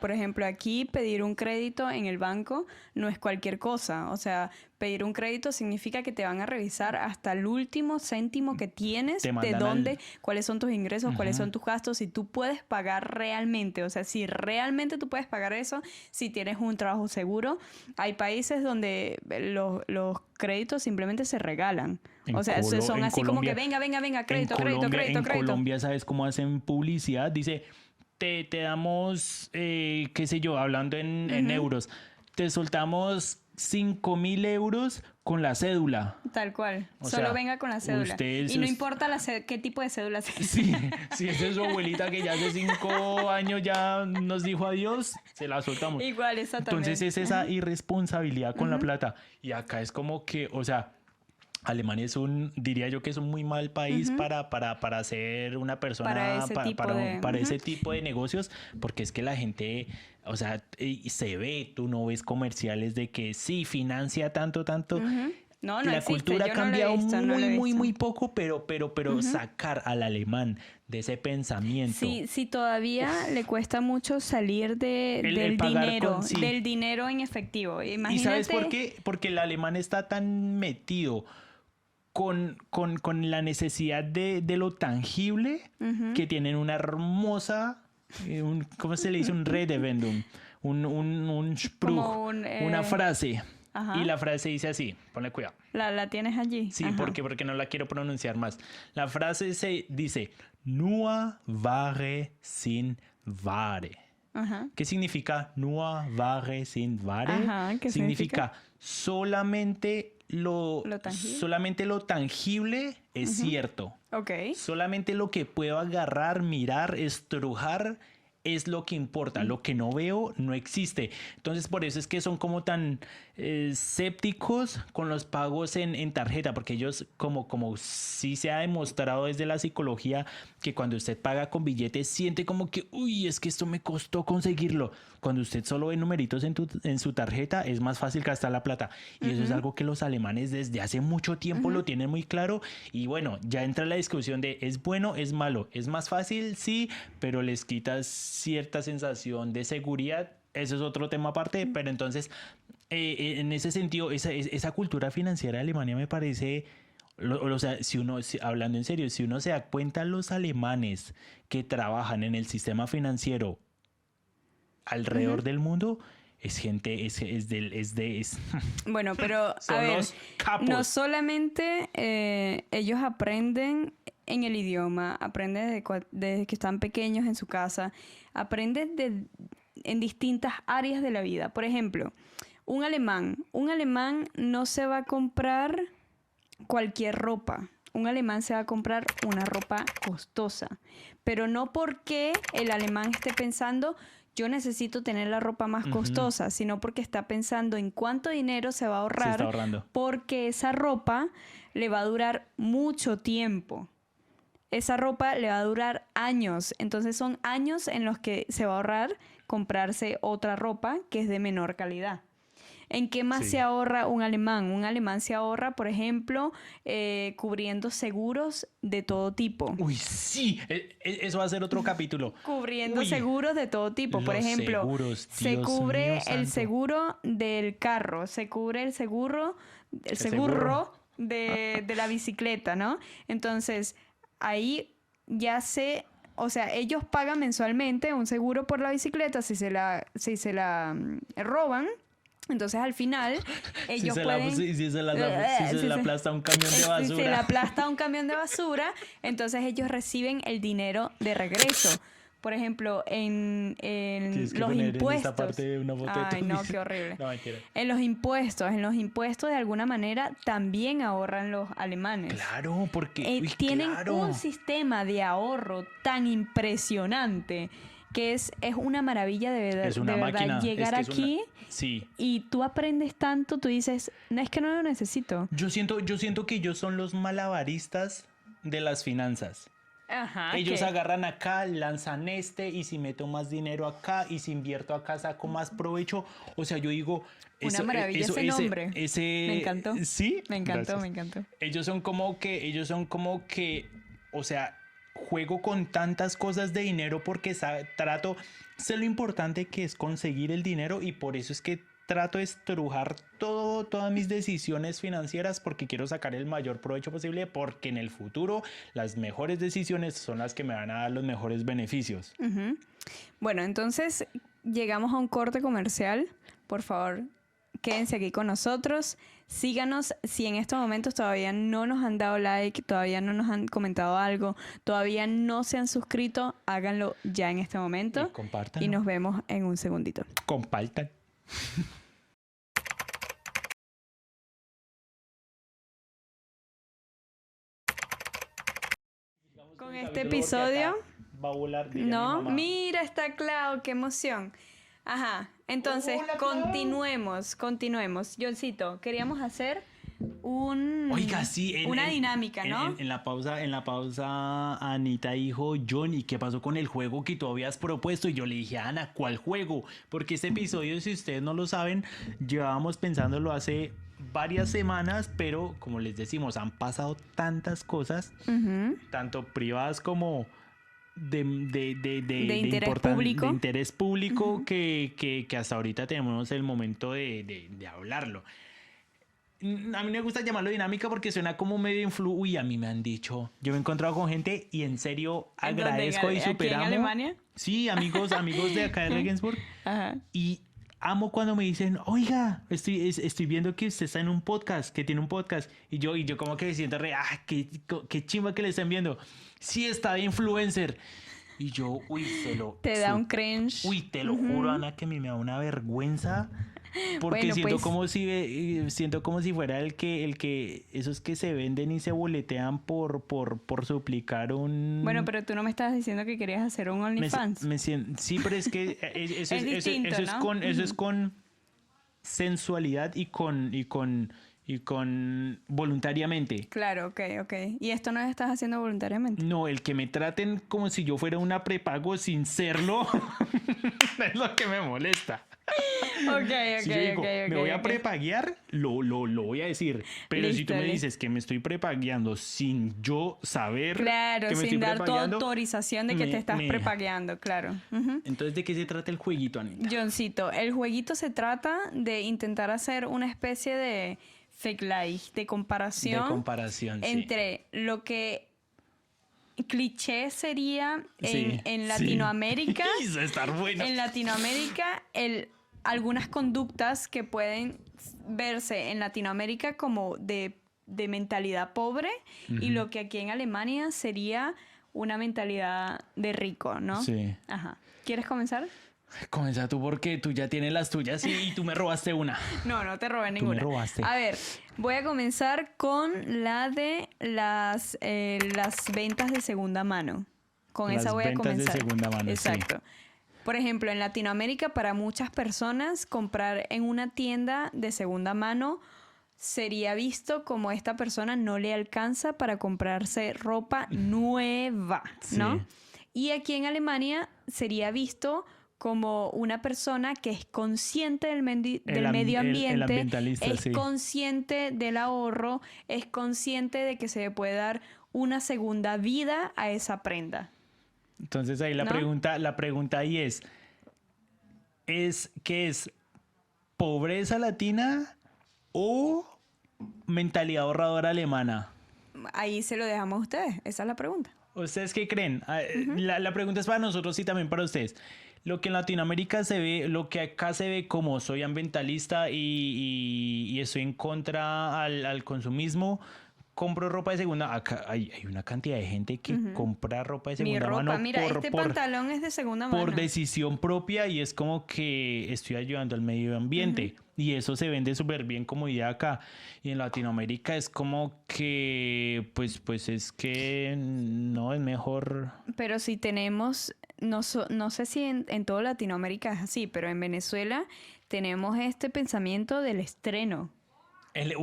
S2: por ejemplo, aquí pedir un crédito en el banco no es cualquier cosa. O sea, pedir un crédito significa que te van a revisar hasta el último céntimo que tienes,
S1: Te
S2: de
S1: mandan
S2: dónde, cuáles son tus ingresos, cuáles son tus gastos, si tú puedes pagar realmente. O sea, si realmente tú puedes pagar eso, si tienes un trabajo seguro. Hay países donde los créditos simplemente se regalan. O sea, son así como que venga, crédito.
S1: En Colombia, ¿sabes cómo hacen publicidad? Dice, te damos, qué sé yo, hablando en euros, te soltamos 5.000 euros con la cédula.
S2: Tal cual.
S1: O
S2: Solo
S1: sea,
S2: venga con la cédula. Y no importa qué tipo de cédula sea.
S1: Sí, si esa es su abuelita que ya hace 5 años ya nos dijo adiós, se la soltamos.
S2: Igual, exactamente.
S1: Entonces es esa irresponsabilidad con la plata. Y acá es como que, o sea, Alemania diría yo que es un muy mal país para ser una persona, para ese tipo de negocios, porque es que la gente, o sea, se ve, tú no ves comerciales de que sí, financia tanto.
S2: No
S1: La
S2: existe.
S1: cultura ha
S2: Yo no lo he
S1: cambiado
S2: visto, no lo he visto.
S1: muy poco, pero sacar al alemán de ese pensamiento.
S2: Sí, todavía le cuesta mucho salir del
S1: el pagar
S2: dinero,
S1: sí.
S2: del dinero en efectivo. Imagínate.
S1: ¿Y sabes por qué? Porque el alemán está tan metido con la necesidad de lo tangible, que tienen una hermosa, ¿cómo se le dice? Un Redewendung, un Spruch, una frase.
S2: Ajá.
S1: Y la frase dice así, ponle cuidado.
S2: ¿La tienes allí?
S1: Sí,
S2: Ajá.
S1: porque no la quiero pronunciar más. La frase se dice, nur Ware sind Ware.
S2: Ajá.
S1: ¿Qué significa nur Ware sind Ware?
S2: Ajá, ¿qué significa?
S1: Solamente lo tangible es cierto.
S2: Ok.
S1: Solamente lo que puedo agarrar, mirar, estrujar es lo que importa, lo que no veo no existe. Entonces por eso es que son como tan escépticos con los pagos en tarjeta, porque ellos como sí se ha demostrado desde la psicología que cuando usted paga con billetes siente como que, uy, es que esto me costó conseguirlo. Cuando usted solo ve numeritos en su tarjeta es más fácil gastar la plata. Y eso es algo que los alemanes desde hace mucho tiempo lo tienen muy claro. Y bueno, ya entra la discusión de es bueno, es malo. Es más fácil, sí, pero les quitas cierta sensación de seguridad. Eso es otro tema aparte, pero entonces en ese sentido, esa cultura financiera de Alemania me parece, o sea, hablando en serio, si uno se da cuenta, los alemanes que trabajan en el sistema financiero alrededor del mundo, es gente,
S2: Bueno, pero
S1: son
S2: a ver,
S1: los capos.
S2: no solamente ellos aprenden en el idioma, aprenden desde que están pequeños en su casa, aprenden en distintas áreas de la vida. Por ejemplo, un alemán no se va a comprar cualquier ropa. Un alemán se va a comprar una ropa costosa, pero no porque el alemán esté pensando yo necesito tener la ropa más costosa, sino porque está pensando en cuánto dinero se va a ahorrar,
S1: Se está ahorrando.
S2: porque esa ropa le va a durar mucho tiempo. Esa ropa le va a durar años, entonces son años en los que se va a ahorrar comprarse otra ropa que es de menor calidad. ¿En qué más se ahorra un alemán? Un alemán se ahorra, por ejemplo, cubriendo seguros de todo tipo.
S1: Uy, sí, eso va a ser otro capítulo.
S2: Cubriendo seguros de todo tipo. Por ejemplo,
S1: seguros,
S2: se
S1: Dios
S2: cubre
S1: mío
S2: el
S1: santo.
S2: seguro del carro, se cubre el seguro de la bicicleta, ¿no? Entonces, ahí ya o sea, ellos pagan mensualmente un seguro por la bicicleta si se la roban. Entonces, al final, ellos pueden...
S1: Si se la aplasta un camión de basura.
S2: Si se la aplasta un camión de basura, entonces ellos reciben el dinero de regreso. Por ejemplo, en los impuestos...
S1: En esta parte una foto
S2: Ay,
S1: de
S2: no, qué horrible.
S1: No, mentira.
S2: En los impuestos de alguna manera también ahorran los alemanes.
S1: Claro, porque...
S2: Tienen un sistema de ahorro tan impresionante que es una maravilla
S1: es una
S2: verdad
S1: máquina.
S2: Llegar aquí
S1: Sí.
S2: y tú aprendes tanto, tú dices, no, es que no lo necesito.
S1: Yo siento que ellos son los malabaristas de las finanzas.
S2: Ajá.
S1: Ellos agarran acá, lanzan y si meto más dinero acá y si invierto acá saco más provecho. O sea, yo digo...
S2: Una maravilla ese nombre. Me encantó.
S1: Sí.
S2: Me encantó,
S1: Gracias.
S2: me encantó.
S1: Ellos son como que, o sea, juego con tantas cosas de dinero porque sé lo importante que es conseguir el dinero y por eso es que trato de estrujar todas mis decisiones financieras porque quiero sacar el mayor provecho posible porque en el futuro las mejores decisiones son las que me van a dar los mejores beneficios.
S2: Uh-huh. Bueno, entonces llegamos a un corte comercial. Por favor, quédense aquí con nosotros. Síganos si en estos momentos todavía no nos han dado like, todavía no nos han comentado algo, todavía no se han suscrito, háganlo ya en este momento.
S1: Y compartan.
S2: Y nos vemos en un segundito.
S1: Compartan.
S2: Con este episodio
S1: va a volar.
S2: no, mira, está claro, qué emoción. Ajá, entonces continuemos. Johncito, queríamos hacer
S1: Oiga, sí,
S2: una dinámica, ¿no?
S1: En la pausa Anita dijo, John, ¿y qué pasó con el juego que tú habías propuesto? Y yo le dije, Ana, ¿cuál juego? Porque este episodio, si ustedes no lo saben, llevábamos pensándolo hace varias semanas, pero como les decimos, han pasado tantas cosas, tanto privadas como de interés público que hasta ahorita tenemos el momento de hablarlo. A mí me gusta llamarlo dinámica porque suena como medio Uy, a mí me han dicho. Yo me he encontrado con gente y en serio agradezco y superamos.
S2: ¿Aquí en Alemania?
S1: Sí, amigos de acá de Regensburg.
S2: Ajá.
S1: Y amo cuando me dicen, oiga, estoy viendo que usted está en un podcast, que tiene un podcast. Y yo como que me siento qué chimba que le están viendo. Sí, está de influencer. Y yo,
S2: Te da un cringe.
S1: Uy, te lo juro, Ana, que a mí me da una vergüenza. Porque
S2: Bueno,
S1: siento
S2: pues,
S1: siento como si fuera esos que se venden y se boletean por suplicar un...
S2: bueno, pero tú no me estabas diciendo que querías hacer un OnlyFans.
S1: Sí, pero es que eso
S2: Es distinto,
S1: eso es
S2: ¿no?
S1: eso es con sensualidad y con voluntariamente.
S2: Claro, ok. ¿Y esto no lo estás haciendo voluntariamente?
S1: No, el que me traten como si yo fuera una prepago sin serlo es lo que me molesta. Si yo digo, me voy a prepaguear, lo voy a decir. Pero si tú
S2: Listo,
S1: me
S2: listo.
S1: dices que me estoy prepagueando sin yo saber
S2: Claro,
S1: que me
S2: sin
S1: estoy
S2: dar tu
S1: prepagueando,
S2: autorización de que te estás
S1: me-
S2: prepagueando, claro. Ujú.
S1: Entonces, ¿de qué se trata el jueguito, Anita?
S2: Johncito, el jueguito se trata de intentar hacer una especie de fake life, de
S1: De
S2: comparación
S1: comparación, sí.
S2: entre lo que cliché sería
S1: Sí,
S2: en
S1: sí.
S2: Latinoamérica.
S1: Eso va a estar bueno.
S2: En Latinoamérica, algunas conductas que pueden verse en Latinoamérica como de mentalidad pobre y lo que aquí en Alemania sería una mentalidad de rico, ¿no?
S1: Sí.
S2: Ajá. ¿Quieres comenzar?
S1: Comienza tú porque tú ya tienes las tuyas y tú me robaste una.
S2: No te robé
S1: Tú me
S2: ninguna.
S1: robaste.
S2: A ver, voy a comenzar con la de las ventas de segunda mano. Con
S1: Las
S2: esa voy a
S1: ventas de
S2: comenzar.
S1: segunda mano, sí.
S2: Exacto. Por ejemplo, en Latinoamérica, para muchas personas, comprar en una tienda de segunda mano sería visto como esta persona no le alcanza para comprarse ropa nueva, ¿no?
S1: Sí.
S2: Y aquí en Alemania sería visto como una persona que es consciente del medio ambiente,
S1: el ambientalista,
S2: es
S1: sí.
S2: consciente del ahorro, es consciente de que se le puede dar una segunda vida a esa prenda.
S1: Entonces ahí
S2: ¿No?
S1: la pregunta ahí ¿qué es pobreza latina o mentalidad ahorradora alemana?
S2: Ahí se lo dejamos a ustedes. Esa es la pregunta.
S1: ¿Ustedes qué creen? La pregunta es para nosotros y también para ustedes. Lo que en Latinoamérica se ve, lo que acá se ve como soy ambientalista y estoy en contra al consumismo, compro ropa de segunda. Acá hay una cantidad de gente que compra ropa de
S2: Mi
S1: segunda
S2: ropa,
S1: mano
S2: mira, este pantalón es de segunda mano.
S1: por decisión propia y es como que estoy ayudando al medio ambiente. Y eso se vende súper bien como idea acá. Y en Latinoamérica es como que, pues es que no es mejor.
S2: Pero si tenemos, no sé si en toda Latinoamérica es así, pero en Venezuela tenemos este pensamiento del estreno.
S1: El
S2: Es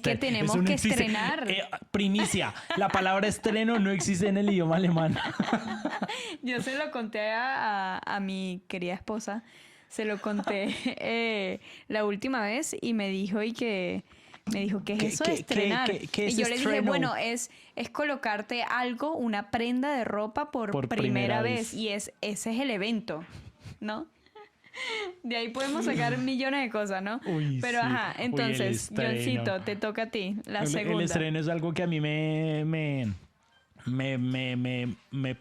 S2: que
S1: estreno.
S2: tenemos
S1: Eso no
S2: que
S1: existe.
S2: estrenar.
S1: Primicia. La palabra estreno no existe en el idioma alemán.
S2: Yo se lo conté a mi querida esposa, se lo conté la última vez y me dijo ¿qué es eso de estrenar?
S1: ¿Qué es
S2: y yo le dije,
S1: estreno?
S2: bueno, es colocarte algo, una prenda de ropa por primera vez. Y ese es el evento, ¿no? De ahí podemos sacar millones de cosas, ¿no?
S1: Uy,
S2: Pero
S1: sí.
S2: ajá,
S1: Uy,
S2: entonces,
S1: el estreno.
S2: Johncito, te toca a ti, la
S1: El
S2: segunda.
S1: estreno es algo que a mí me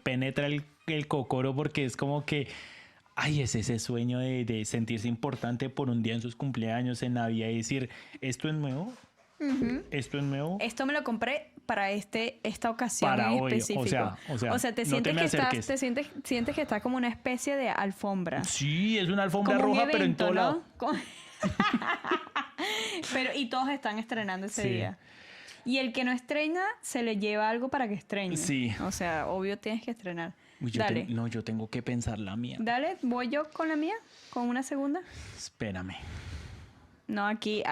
S1: penetra el cocoro porque es como que, ay, es ese sueño de sentirse importante por un día en sus cumpleaños, en Navidad y decir, ¿esto es nuevo? ¿Esto es nuevo?
S2: Esto me lo compré para esta ocasión
S1: Para
S2: en
S1: hoy,
S2: específico.
S1: o sea,
S2: te
S1: no
S2: sientes
S1: te me
S2: que estás,
S1: acerques.
S2: sientes que está como una especie de alfombra.
S1: Sí, es una alfombra
S2: Como un
S1: roja, pero en
S2: evento,
S1: todo
S2: ¿no?
S1: lado.
S2: Y todos están estrenando ese
S1: Sí.
S2: día. Y el que no estrena, se le lleva algo para que estrene.
S1: Sí.
S2: O sea, obvio tienes que estrenar.
S1: Uy,
S2: Dale.
S1: yo tengo que pensar la mía.
S2: Dale, voy yo con la mía, con una segunda.
S1: Espérame.
S2: No, aquí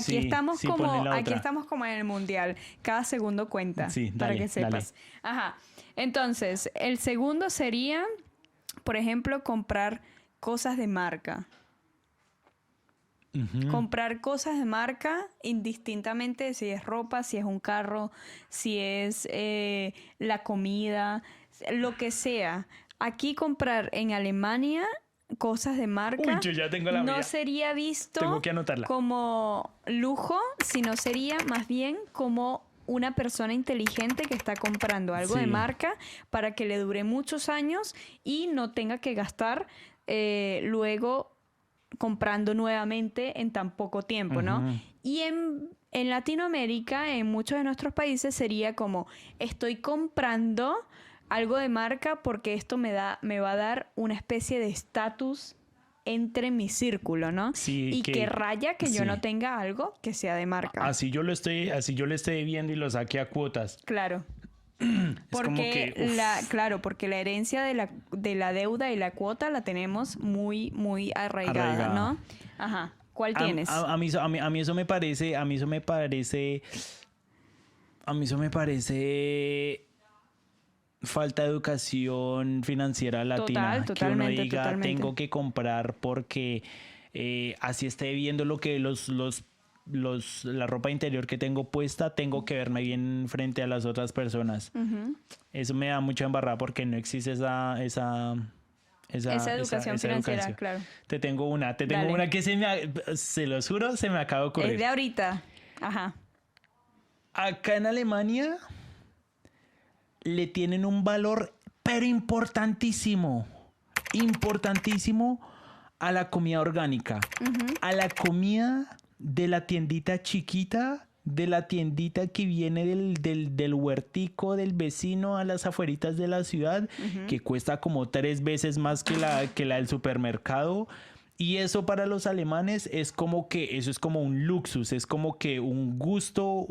S1: Sí,
S2: estamos
S1: sí,
S2: como,
S1: ponle la
S2: aquí
S1: otra.
S2: estamos como en el mundial. Cada segundo cuenta.
S1: Sí,
S2: para
S1: dale,
S2: que sepas. Ajá. Entonces, el segundo sería, por ejemplo, comprar cosas de marca.
S1: Ujú.
S2: Comprar cosas de marca indistintamente si es ropa, si es un carro, si es la comida, lo que sea. Aquí comprar en Alemania cosas de marca
S1: Uy, yo ya tengo la
S2: no
S1: mía.
S2: sería visto
S1: Tengo que anotarla.
S2: como lujo, sino sería más bien como una persona inteligente que está comprando algo de
S1: Sí.
S2: marca para que le dure muchos años y no tenga que gastar luego comprando nuevamente en tan poco tiempo, ¿no?
S1: Ujú.
S2: Y en Latinoamérica, en muchos de nuestros países, sería como, estoy comprando algo de marca porque esto me va a dar una especie de estatus entre mi círculo, ¿no?
S1: Sí,
S2: y que raya que yo
S1: sí.
S2: no tenga algo que sea de marca.
S1: Así yo lo esté viendo y lo saque a cuotas.
S2: Claro.
S1: Es como
S2: Porque
S1: que,
S2: claro, porque la herencia de la deuda y la cuota la tenemos muy, muy arraigada,
S1: Arraigada.
S2: ¿no? Ajá. ¿Cuál tienes?
S1: A mí eso me parece, a mí eso me parece falta de educación financiera latina. Que uno
S2: Totalmente,
S1: diga,
S2: totalmente.
S1: tengo que comprar porque así esté viendo lo que la ropa interior que tengo puesta, tengo que verme bien frente a las otras personas. Eso me da mucha embarrada porque no existe esa
S2: educación financiera,
S1: educación.
S2: claro.
S1: Te tengo una
S2: Dale.
S1: que se los juro, se me acaba de ocurrir.
S2: Es de ahorita. Ajá.
S1: Acá en Alemania le tienen un valor, pero importantísimo a la comida orgánica, a la comida de la tiendita chiquita, de la tiendita que viene del huertico del vecino a las afueritas de la ciudad, que cuesta como 3 veces más que la del supermercado. Y eso para los alemanes es como que eso es como un luxus, es como que un gusto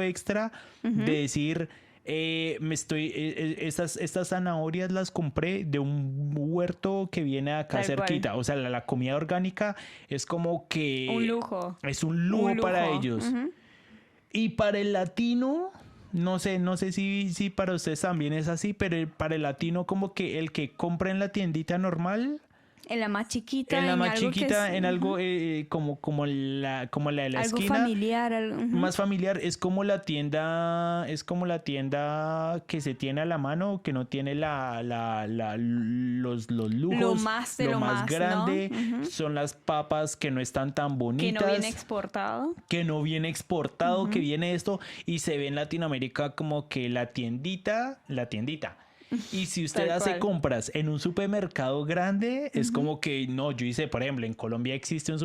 S1: extra de decir, estas zanahorias las compré de un huerto que viene acá
S2: Tal
S1: cerquita.
S2: cual.
S1: O sea, la comida orgánica es como que
S2: Un lujo.
S1: es un lujo para
S2: lujo.
S1: ellos. Y para el latino, no sé si para ustedes también es así, pero para el latino como que el que compra en la tiendita normal,
S2: En la más chiquita,
S1: en la más
S2: algo que
S1: chiquita,
S2: es,
S1: en algo como la de la
S2: algo
S1: esquina,
S2: familiar,
S1: más familiar, es como la tienda que se tiene a la mano, que no tiene los lujos,
S2: lo más de lo más,
S1: grande,
S2: ¿no?
S1: son las papas que no están tan
S2: Que
S1: bonitas,
S2: no viene exportado.
S1: que viene esto, y se ve en Latinoamérica como que la tiendita. Y si usted
S2: Tal
S1: hace
S2: cual.
S1: compras en un supermercado grande, es como que no, yo hice, por ejemplo, en Colombia existe un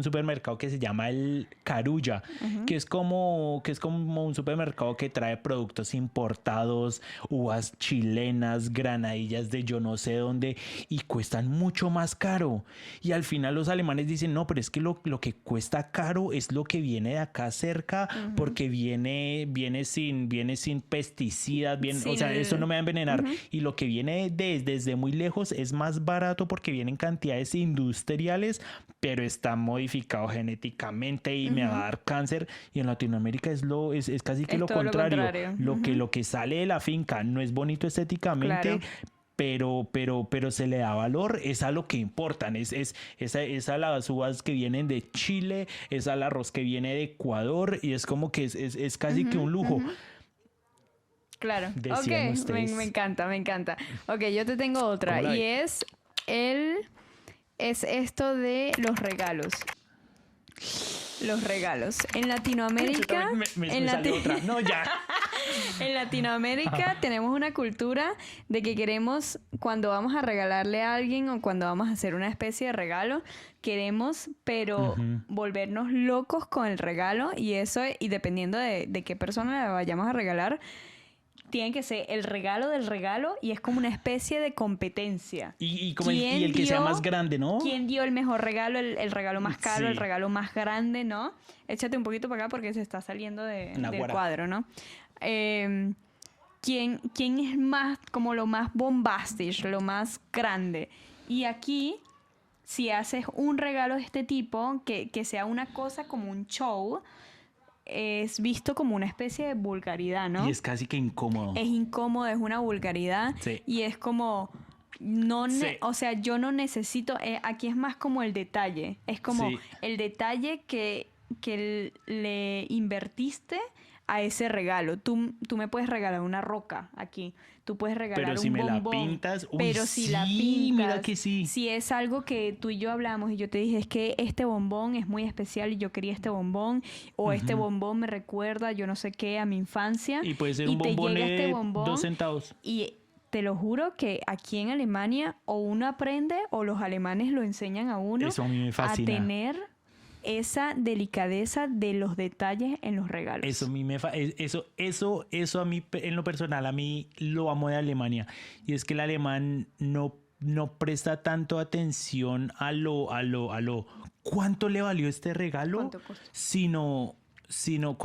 S1: supermercado que se llama el Carulla, que es como un supermercado que trae productos importados, uvas chilenas, granadillas de yo no sé dónde, y cuestan mucho más caro. Y al final los alemanes dicen, no, pero es que lo que cuesta caro es lo que viene de acá cerca, porque viene sin pesticidas, o sea, eso no me va a envenenar. Y lo que viene desde muy lejos es más barato porque vienen cantidades industriales, pero está modificado genéticamente y me va a dar cáncer. Y en Latinoamérica es casi que
S2: Es
S1: lo
S2: todo lo
S1: contrario.
S2: contrario.
S1: Lo que sale de la finca no es bonito estéticamente.
S2: Claro.
S1: Pero se le da valor, es a lo que importan, es a las uvas que vienen de Chile, es al arroz que viene de Ecuador, y es como que es casi que un lujo.
S2: Claro.
S1: Decían
S2: Ok,
S1: ustedes.
S2: me encanta, me encanta. Ok, yo te tengo otra.
S1: ¿Cómo la
S2: Y
S1: ve?
S2: es esto de los regalos. Los regalos. En Latinoamérica.
S1: Me
S2: en
S1: sale otra. No, ya.
S2: En Latinoamérica tenemos una cultura de que queremos, cuando vamos a regalarle a alguien o cuando vamos a hacer una especie de regalo, queremos, pero volvernos locos con el regalo, y dependiendo de qué persona le vayamos a regalar, tiene que ser el regalo del regalo, y es como una especie de competencia.
S1: Y el que sea más grande, ¿no?
S2: ¿Quién dio el mejor regalo, el regalo más caro,
S1: Sí.
S2: el regalo más grande, ¿no? Échate un poquito para acá porque se está saliendo del
S1: Naguará.
S2: cuadro, ¿no? ¿Quién es más, como lo más bombastic, lo más grande? Y aquí, si haces un regalo de este tipo, que sea una cosa como un show, es visto como una especie de vulgaridad, ¿no?
S1: Y es casi que incómodo.
S2: Es incómodo, es una vulgaridad.
S1: Sí.
S2: Y es como...
S1: Sí.
S2: O sea, yo no necesito... aquí es más como el detalle. Es como
S1: Sí.
S2: el detalle que le invertiste a ese regalo. Tú me puedes regalar una roca aquí. Tú puedes regalar
S1: Pero si
S2: un
S1: me la
S2: bombón.
S1: pintas, uy,
S2: pero si la
S1: sí,
S2: pintas,
S1: mira que sí.
S2: si es algo que tú y yo hablamos y yo te dije, es que este bombón es muy especial y yo quería este bombón, o este bombón me recuerda, yo no sé qué, a mi infancia.
S1: Y puede ser
S2: y
S1: un
S2: te
S1: bombón
S2: llega este
S1: de
S2: bombón
S1: 2 centavos.
S2: y te lo juro que aquí en Alemania o uno aprende o los alemanes lo enseñan a uno
S1: Eso a mí me fascina.
S2: a tener esa delicadeza de los detalles en los regalos.
S1: Eso a mí eso a mí en lo personal, a mí lo amo de Alemania. Y es que el alemán no no presta tanto atención a lo cuánto le valió este regalo,
S2: ¿Cuánto costó?
S1: sino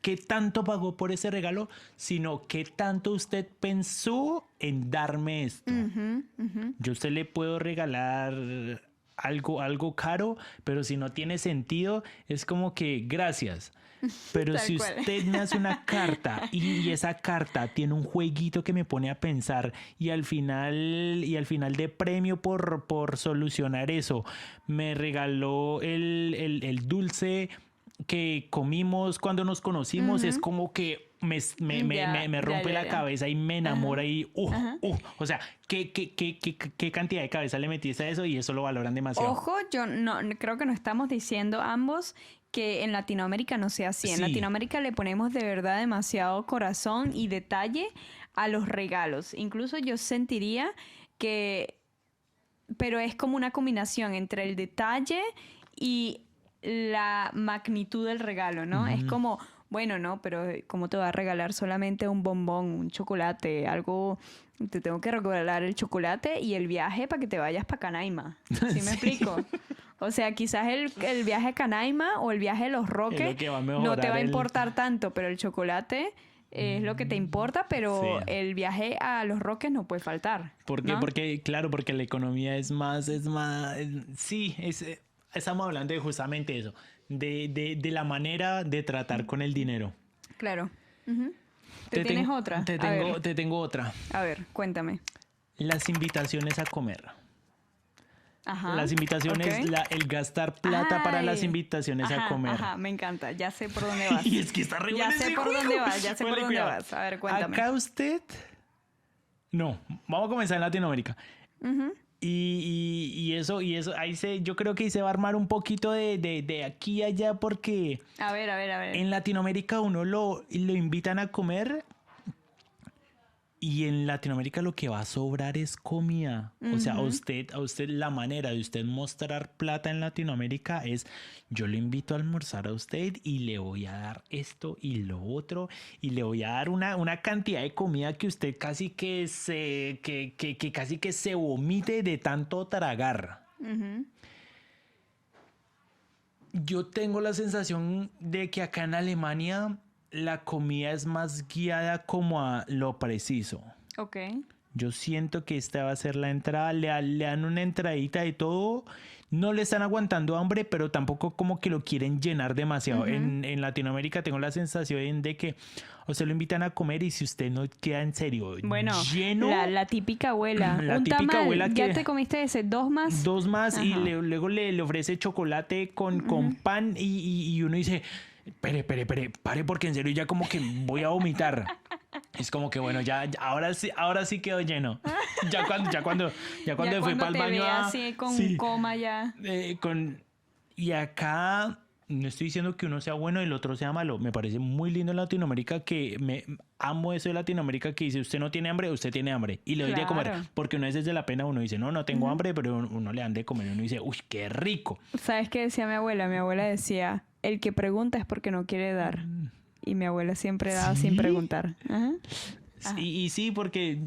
S1: qué tanto pagó por ese regalo, sino qué tanto usted pensó en darme esto. Yo a usted le puedo regalar algo caro, pero si no tiene sentido, es como que gracias. Pero
S2: Tal
S1: si
S2: cual.
S1: usted me hace una carta y esa carta tiene un jueguito que me pone a pensar y al final de premio por solucionar eso, me regaló el dulce que comimos cuando nos conocimos, es como que me rompe la cabeza y me enamora y o sea, ¿qué cantidad de cabeza le metiste a eso? Y eso lo valoran demasiado.
S2: Ojo, yo no creo que no estamos diciendo ambos que en Latinoamérica no sea así. En
S1: Sí.
S2: Latinoamérica le ponemos de verdad demasiado corazón y detalle a los regalos. Incluso yo sentiría que, pero es como una combinación entre el detalle y la magnitud del regalo, ¿no? Es como, bueno, no, pero ¿cómo te va a regalar solamente un bombón, un chocolate, algo? Te tengo que regalar el chocolate y el viaje para que te vayas para Canaima. ¿Sí me explico? O sea, quizás el viaje a Canaima o el viaje de Los Roques
S1: Es lo que va a
S2: no te
S1: mejorar
S2: va a
S1: el-
S2: importar tanto, pero el chocolate es lo que te importa, pero
S1: Sí.
S2: el viaje a Los Roques no puede faltar.
S1: ¿Por qué?
S2: ¿no?
S1: Porque, claro, porque la economía sí, estamos hablando de justamente eso, de la manera de tratar con el dinero.
S2: Claro. Ujú. ¿Te tienes otra?
S1: Te tengo otra.
S2: A ver, cuéntame.
S1: Las invitaciones a comer.
S2: Ajá.
S1: Las invitaciones,
S2: ok.
S1: el gastar plata para las
S2: Ay.
S1: invitaciones a
S2: Ajá,
S1: comer.
S2: Ajá, me encanta. Ya sé por dónde vas.
S1: Y es que está re
S2: Ya
S1: bueno
S2: sé
S1: ese
S2: por
S1: juego.
S2: dónde vas, ya sé por
S1: Ponle
S2: dónde
S1: cuidado.
S2: vas. A ver, cuéntame.
S1: Acá usted... No, vamos a comenzar en Latinoamérica. Y eso, yo creo que ahí se va a armar un poquito de aquí a allá porque
S2: A ver.
S1: en Latinoamérica uno lo invitan a comer y en Latinoamérica lo que va a sobrar es comida. O sea, a usted la manera de usted mostrar plata en Latinoamérica es yo le invito a almorzar a usted y le voy a dar esto y lo otro y le voy a dar una cantidad de comida que usted casi que casi que se vomite de tanto tragar. Yo tengo la sensación de que acá en Alemania la comida es más guiada como a lo preciso.
S2: Ok.
S1: Yo siento que esta va a ser la entrada, le dan una entradita de todo, no le están aguantando hambre, pero tampoco como que lo quieren llenar demasiado. En Latinoamérica tengo la sensación de que o se lo invitan a comer y si usted no queda en serio
S2: Bueno,
S1: lleno,
S2: la típica abuela.
S1: La
S2: Un
S1: típica
S2: tamal,
S1: abuela
S2: ¿ya
S1: que-
S2: te comiste ese? ¿Dos más?
S1: dos más y
S2: Ajá.
S1: luego le ofrece chocolate con pan y uno dice, pare porque en serio ya como que voy a vomitar. Es como que bueno, ahora sí quedó lleno. Ya cuando fui para el
S2: te
S1: baño
S2: ve
S1: a-
S2: así con
S1: sí,
S2: coma ya.
S1: y acá no estoy diciendo que uno sea bueno y el otro sea malo. Me parece muy lindo en Latinoamérica que me amo eso de Latinoamérica que dice usted no tiene hambre, usted tiene hambre y le doy de comer.
S2: Claro.
S1: Porque uno es desde la pena, uno dice no tengo hambre, pero uno le dan de comer y uno dice uy, qué rico.
S2: ¿Sabes qué decía mi abuela? Mi abuela decía, el que pregunta es porque no quiere dar. Y mi abuela siempre daba sin
S1: ¿Sí?
S2: preguntar. Ajá.
S1: Y sí, porque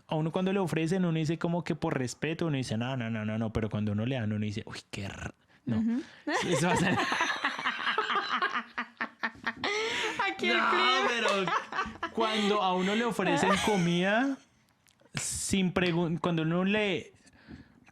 S1: a uno cuando le ofrecen, uno dice como que por respeto, uno dice no, pero cuando uno le dan, uno dice, uy, no. Eso va a ser...
S2: Aquí el
S1: No, pero cuando a uno le ofrecen comida, cuando uno le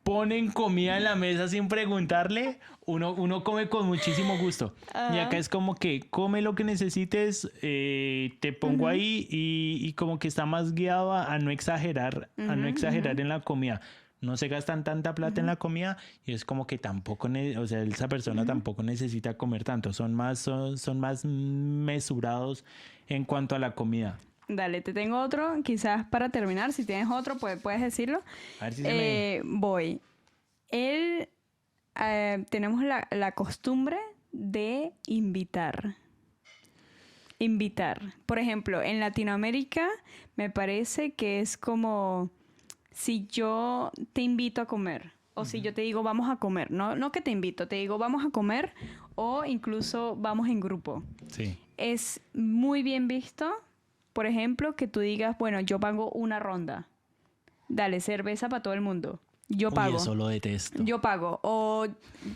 S1: ponen comida en la mesa sin preguntarle, uno come con muchísimo gusto. Y acá es como que come lo que necesites, te pongo ahí y como que está más guiado a no exagerar, en la comida. No se gastan tanta plata en la comida y es como que tampoco, o sea, esa persona tampoco necesita comer tanto. Son más mesurados en cuanto a la comida.
S2: Dale, te tengo otro, quizás para terminar, si tienes otro, puedes decirlo.
S1: A ver si se me...
S2: Voy. Tenemos la costumbre de invitar. Invitar. Por ejemplo, en Latinoamérica me parece que es como si yo te invito a comer o si yo te digo vamos a comer. No que te invito, te digo vamos a comer o incluso vamos en grupo.
S1: Sí.
S2: Es muy bien visto, por ejemplo, que tú digas, bueno, yo pago una ronda. dale, cerveza para todo el mundo. Yo
S1: Uy,
S2: pago.
S1: eso lo detesto.
S2: Yo pago. O,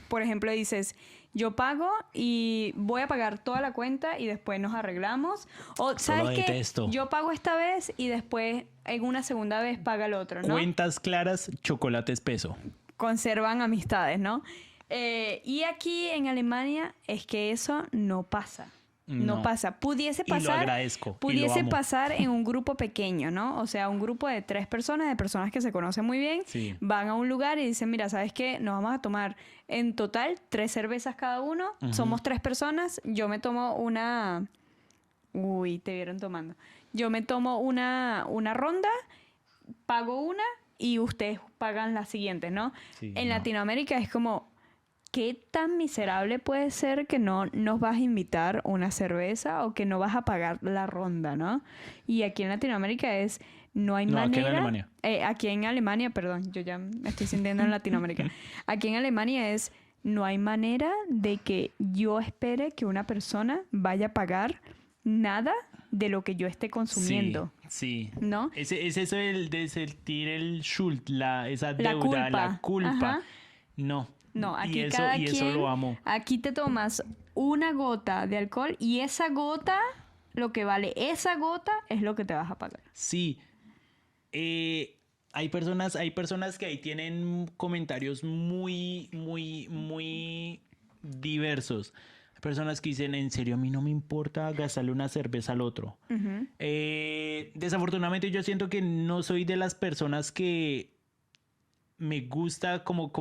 S2: por ejemplo, dices, yo pago y voy a pagar toda la cuenta y después nos arreglamos. O,
S1: Eso lo
S2: ¿sabes qué?
S1: detesto.
S2: Yo pago esta vez y después en una segunda vez paga el otro, ¿no?
S1: Cuentas claras, chocolate espeso.
S2: Conservan amistades, ¿no? Y aquí en Alemania es que eso no pasa. No
S1: No.
S2: pasa. Pudiese
S1: Y lo
S2: pasar.
S1: agradezco, y lo
S2: Pudiese
S1: amo.
S2: pasar en un grupo pequeño, ¿no? O sea, un grupo de 3 personas, de personas que se conocen muy bien,
S1: Sí.
S2: van a un lugar y dicen, mira, ¿sabes qué? Nos vamos a tomar en total 3 cervezas cada uno. Somos 3 personas. Yo me tomo una... Uy, te vieron tomando. Yo me tomo una ronda, pago una y ustedes pagan la siguiente, ¿no?
S1: Sí,
S2: En
S1: no.
S2: Latinoamérica es como, ¿qué tan miserable puede ser que no nos vas a invitar una cerveza o que no vas a pagar la ronda, ¿no? Y aquí en Latinoamérica es, no hay
S1: No, aquí en
S2: manera...
S1: Alemania.
S2: Aquí en Alemania, perdón, yo ya me estoy sintiendo en Latinoamérica. Aquí en Alemania es, no hay manera de que yo espere que una persona vaya a pagar nada de lo que yo esté consumiendo.
S1: Sí.
S2: ¿No?
S1: Es eso de sentir el Schuld, esa
S2: La
S1: deuda, la
S2: culpa.
S1: culpa.
S2: Ajá.
S1: No.
S2: No, aquí
S1: y eso,
S2: cada
S1: y eso
S2: quien,
S1: lo amo.
S2: aquí te tomas una gota de alcohol y esa gota, lo que vale esa gota es lo que te vas a pagar.
S1: Sí. Hay personas que ahí tienen comentarios muy, muy, muy diversos. Hay personas que dicen, en serio, a mí no me importa gastarle una cerveza al otro. Desafortunadamente yo siento que no soy de las personas que me gusta como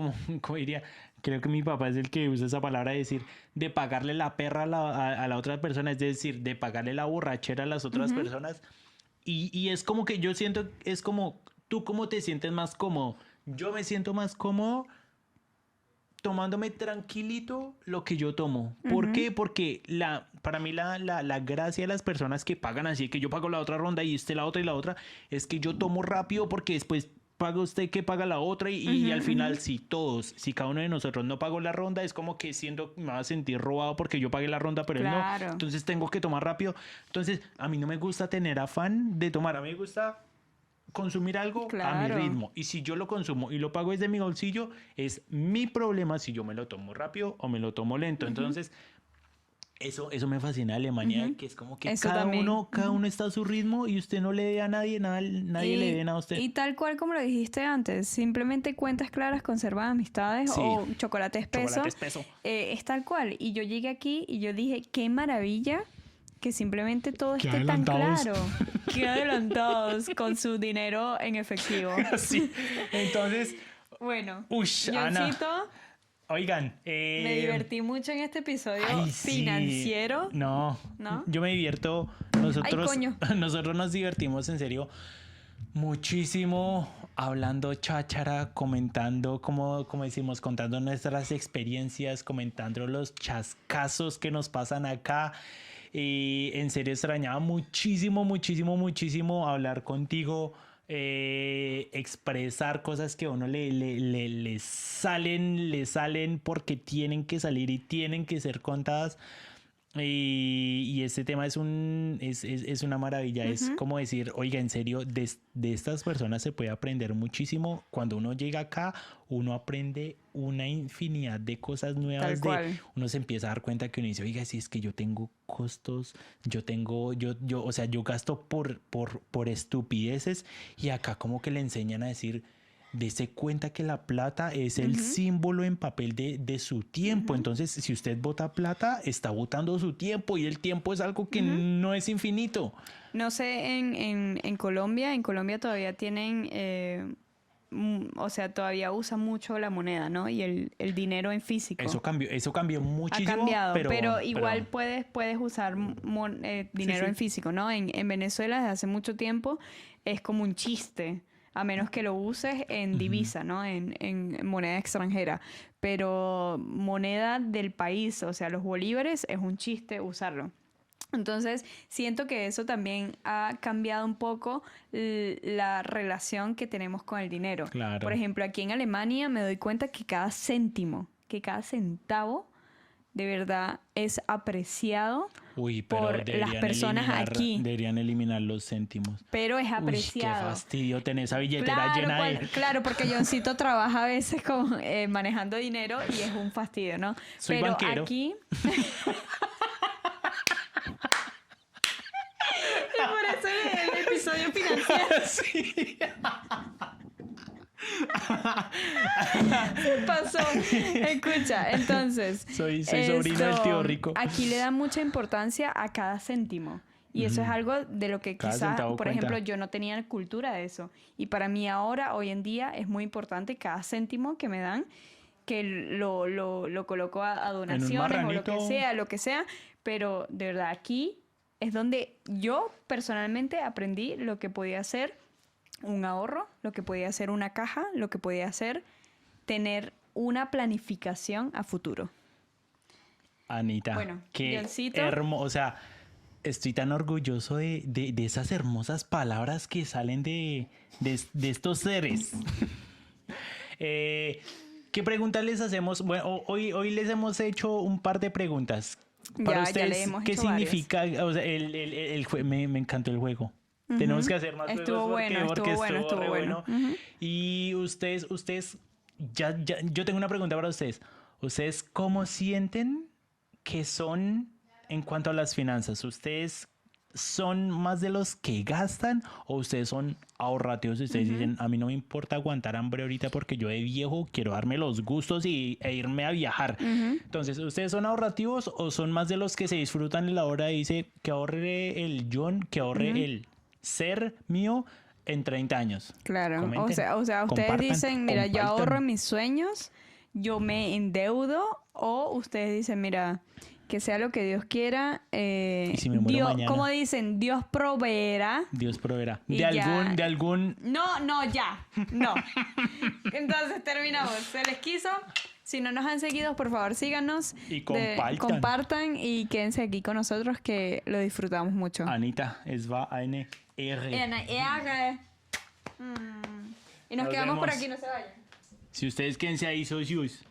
S1: diría, creo que mi papá es el que usa esa palabra de decir, de pagarle la perra a la otra persona, es decir, de pagarle la borrachera a las otras personas. Y es como que yo siento, es como, ¿tú cómo te sientes más cómodo? Yo me siento más cómodo tomándome tranquilito lo que yo tomo. ¿Por qué? Porque para mí la gracia de las personas que pagan así, que yo pago la otra ronda y la otra y la otra, es que yo tomo rápido porque después paga usted que paga la otra y al final si cada uno de nosotros no pagó la ronda, es como que me va a sentir robado porque yo pagué la ronda pero él no.
S2: Claro.
S1: Entonces tengo que tomar rápido. Entonces a mí no me gusta tener afán de tomar, a mí me gusta consumir algo a
S2: Claro.
S1: mi ritmo. Y si yo lo consumo y lo pago desde mi bolsillo, es mi problema si yo me lo tomo rápido o me lo tomo lento. Entonces, eso me fascina de Alemania, que es como que
S2: Eso
S1: cada
S2: también.
S1: uno está a su ritmo y usted no le dé a nadie, nadie le dé nada a usted.
S2: Y tal cual como lo dijiste antes, simplemente cuentas claras conservan amistades
S1: Sí.
S2: o chocolate espeso.
S1: Chocolate espeso.
S2: Es tal cual. Y yo llegué aquí y yo dije, qué maravilla que simplemente todo
S1: Qué
S2: esté tan
S1: adelantados.
S2: claro. Qué adelantados con su dinero en efectivo.
S1: Sí. Entonces,
S2: Bueno,
S1: ush, Ana.
S2: Johncito,
S1: Oigan,
S2: me divertí mucho en este episodio
S1: ay, sí.
S2: financiero.
S1: No,
S2: ¿No?
S1: yo me divierto.
S2: Ay, coño.
S1: Nosotros nos divertimos en serio muchísimo hablando cháchara, comentando, como decimos, contando nuestras experiencias, comentando los chascazos que nos pasan acá. Y en serio extrañaba muchísimo, muchísimo, muchísimo hablar contigo. Expresar cosas que a uno le salen porque tienen que salir y tienen que ser contadas. Y este tema es una maravilla. Es como decir, oiga, en serio, de estas personas se puede aprender muchísimo. Cuando uno llega acá, uno aprende una infinidad de cosas nuevas.
S2: Tal cual.
S1: Uno se empieza a dar cuenta que uno dice, oiga, si es que yo tengo costos, o sea, yo gasto por estupideces, y acá como que le enseñan a decir, dese cuenta que la plata es el símbolo en papel de su tiempo. Entonces, si usted bota plata, está botando su tiempo, y el tiempo es algo que no es infinito.
S2: No sé, en Colombia todavía tienen, o sea, todavía usan mucho la moneda, ¿no? Y el dinero en físico.
S1: Eso cambió muchísimo.
S2: Ha cambiado, pero igual
S1: pero-
S2: puedes usar dinero
S1: sí.
S2: en físico, ¿no? En Venezuela desde hace mucho tiempo es como un chiste, a menos que lo uses en divisa, ¿no? En moneda extranjera. Pero moneda del país, o sea, los bolívares, es un chiste usarlo. Entonces, siento que eso también ha cambiado un poco la relación que tenemos con el dinero.
S1: Claro.
S2: Por ejemplo, aquí en Alemania me doy cuenta que cada centavo, de verdad es apreciado
S1: Uy, pero
S2: por las
S1: deberían
S2: personas aquí.
S1: Deberían eliminar los céntimos.
S2: Pero es
S1: Uy, qué
S2: apreciado.
S1: fastidio tener esa billetera
S2: Claro,
S1: llena de...
S2: claro, porque Johncito trabaja a veces manejando dinero y es un fastidio, ¿no?
S1: Soy
S2: Pero
S1: banquero.
S2: aquí... Y por eso el episodio financiero
S1: Sí.
S2: se pasó. Escucha, entonces...
S1: Soy sobrino del tío rico.
S2: Aquí le dan mucha importancia a cada céntimo. Y eso es algo de lo que
S1: Cada
S2: quizás,
S1: centavo
S2: por
S1: cuenta.
S2: ejemplo, yo no tenía cultura de eso. Y para mí ahora, hoy en día, es muy importante cada céntimo que me dan, que lo coloco a donaciones o lo que sea. Pero de verdad, aquí es donde yo personalmente aprendí lo que podía ser un ahorro, lo que podía ser una caja, lo que podía ser tener una planificación a futuro.
S1: Anita,
S2: Bueno,
S1: qué
S2: Johncito.
S1: hermoso. O sea, estoy tan orgulloso de esas hermosas palabras que salen de estos seres. ¿Qué preguntas les hacemos? Bueno, hoy les hemos hecho un par de preguntas. Para
S2: Ya
S1: ustedes,
S2: le hemos
S1: ¿qué
S2: hecho varias.
S1: significa? O sea, me encantó el juego. Tenemos que hacer más
S2: Estuvo
S1: juegos
S2: bueno,
S1: porque
S2: estuvo bueno,
S1: re
S2: estuvo bueno.
S1: Y ustedes, yo tengo una pregunta para ustedes. ¿Ustedes cómo sienten que son en cuanto a las finanzas? ¿Ustedes son más de los que gastan o ustedes son ahorrativos y ustedes dicen, a mí no me importa aguantar hambre ahorita porque yo de viejo quiero darme los gustos e irme a viajar? Entonces, ¿ustedes son ahorrativos o son más de los que se disfrutan en la hora y dice que ahorre el John, que ahorre el ser mío en 30 años?
S2: Claro,
S1: Comenten,
S2: o sea, ustedes
S1: compartan,
S2: dicen, mira, yo
S1: compartan.
S2: ahorro en mis sueños, yo me endeudo, o ustedes dicen, mira, que sea lo que Dios quiera,
S1: ¿Y si me muero
S2: Dios,
S1: mañana?
S2: como dicen, Dios proveerá.
S1: Dios proveerá.
S2: Y
S1: De
S2: ya.
S1: algún...
S2: No, ya, no. Entonces terminamos, se les quiso. Si no nos han seguido, por favor síganos.
S1: Y compartan.
S2: Compartan y quédense aquí con nosotros que lo disfrutamos mucho.
S1: Anita, es va ANR.
S2: Y nos quedamos por
S1: vemos.
S2: aquí, no se vayan.
S1: Si ustedes quédense ahí, socios.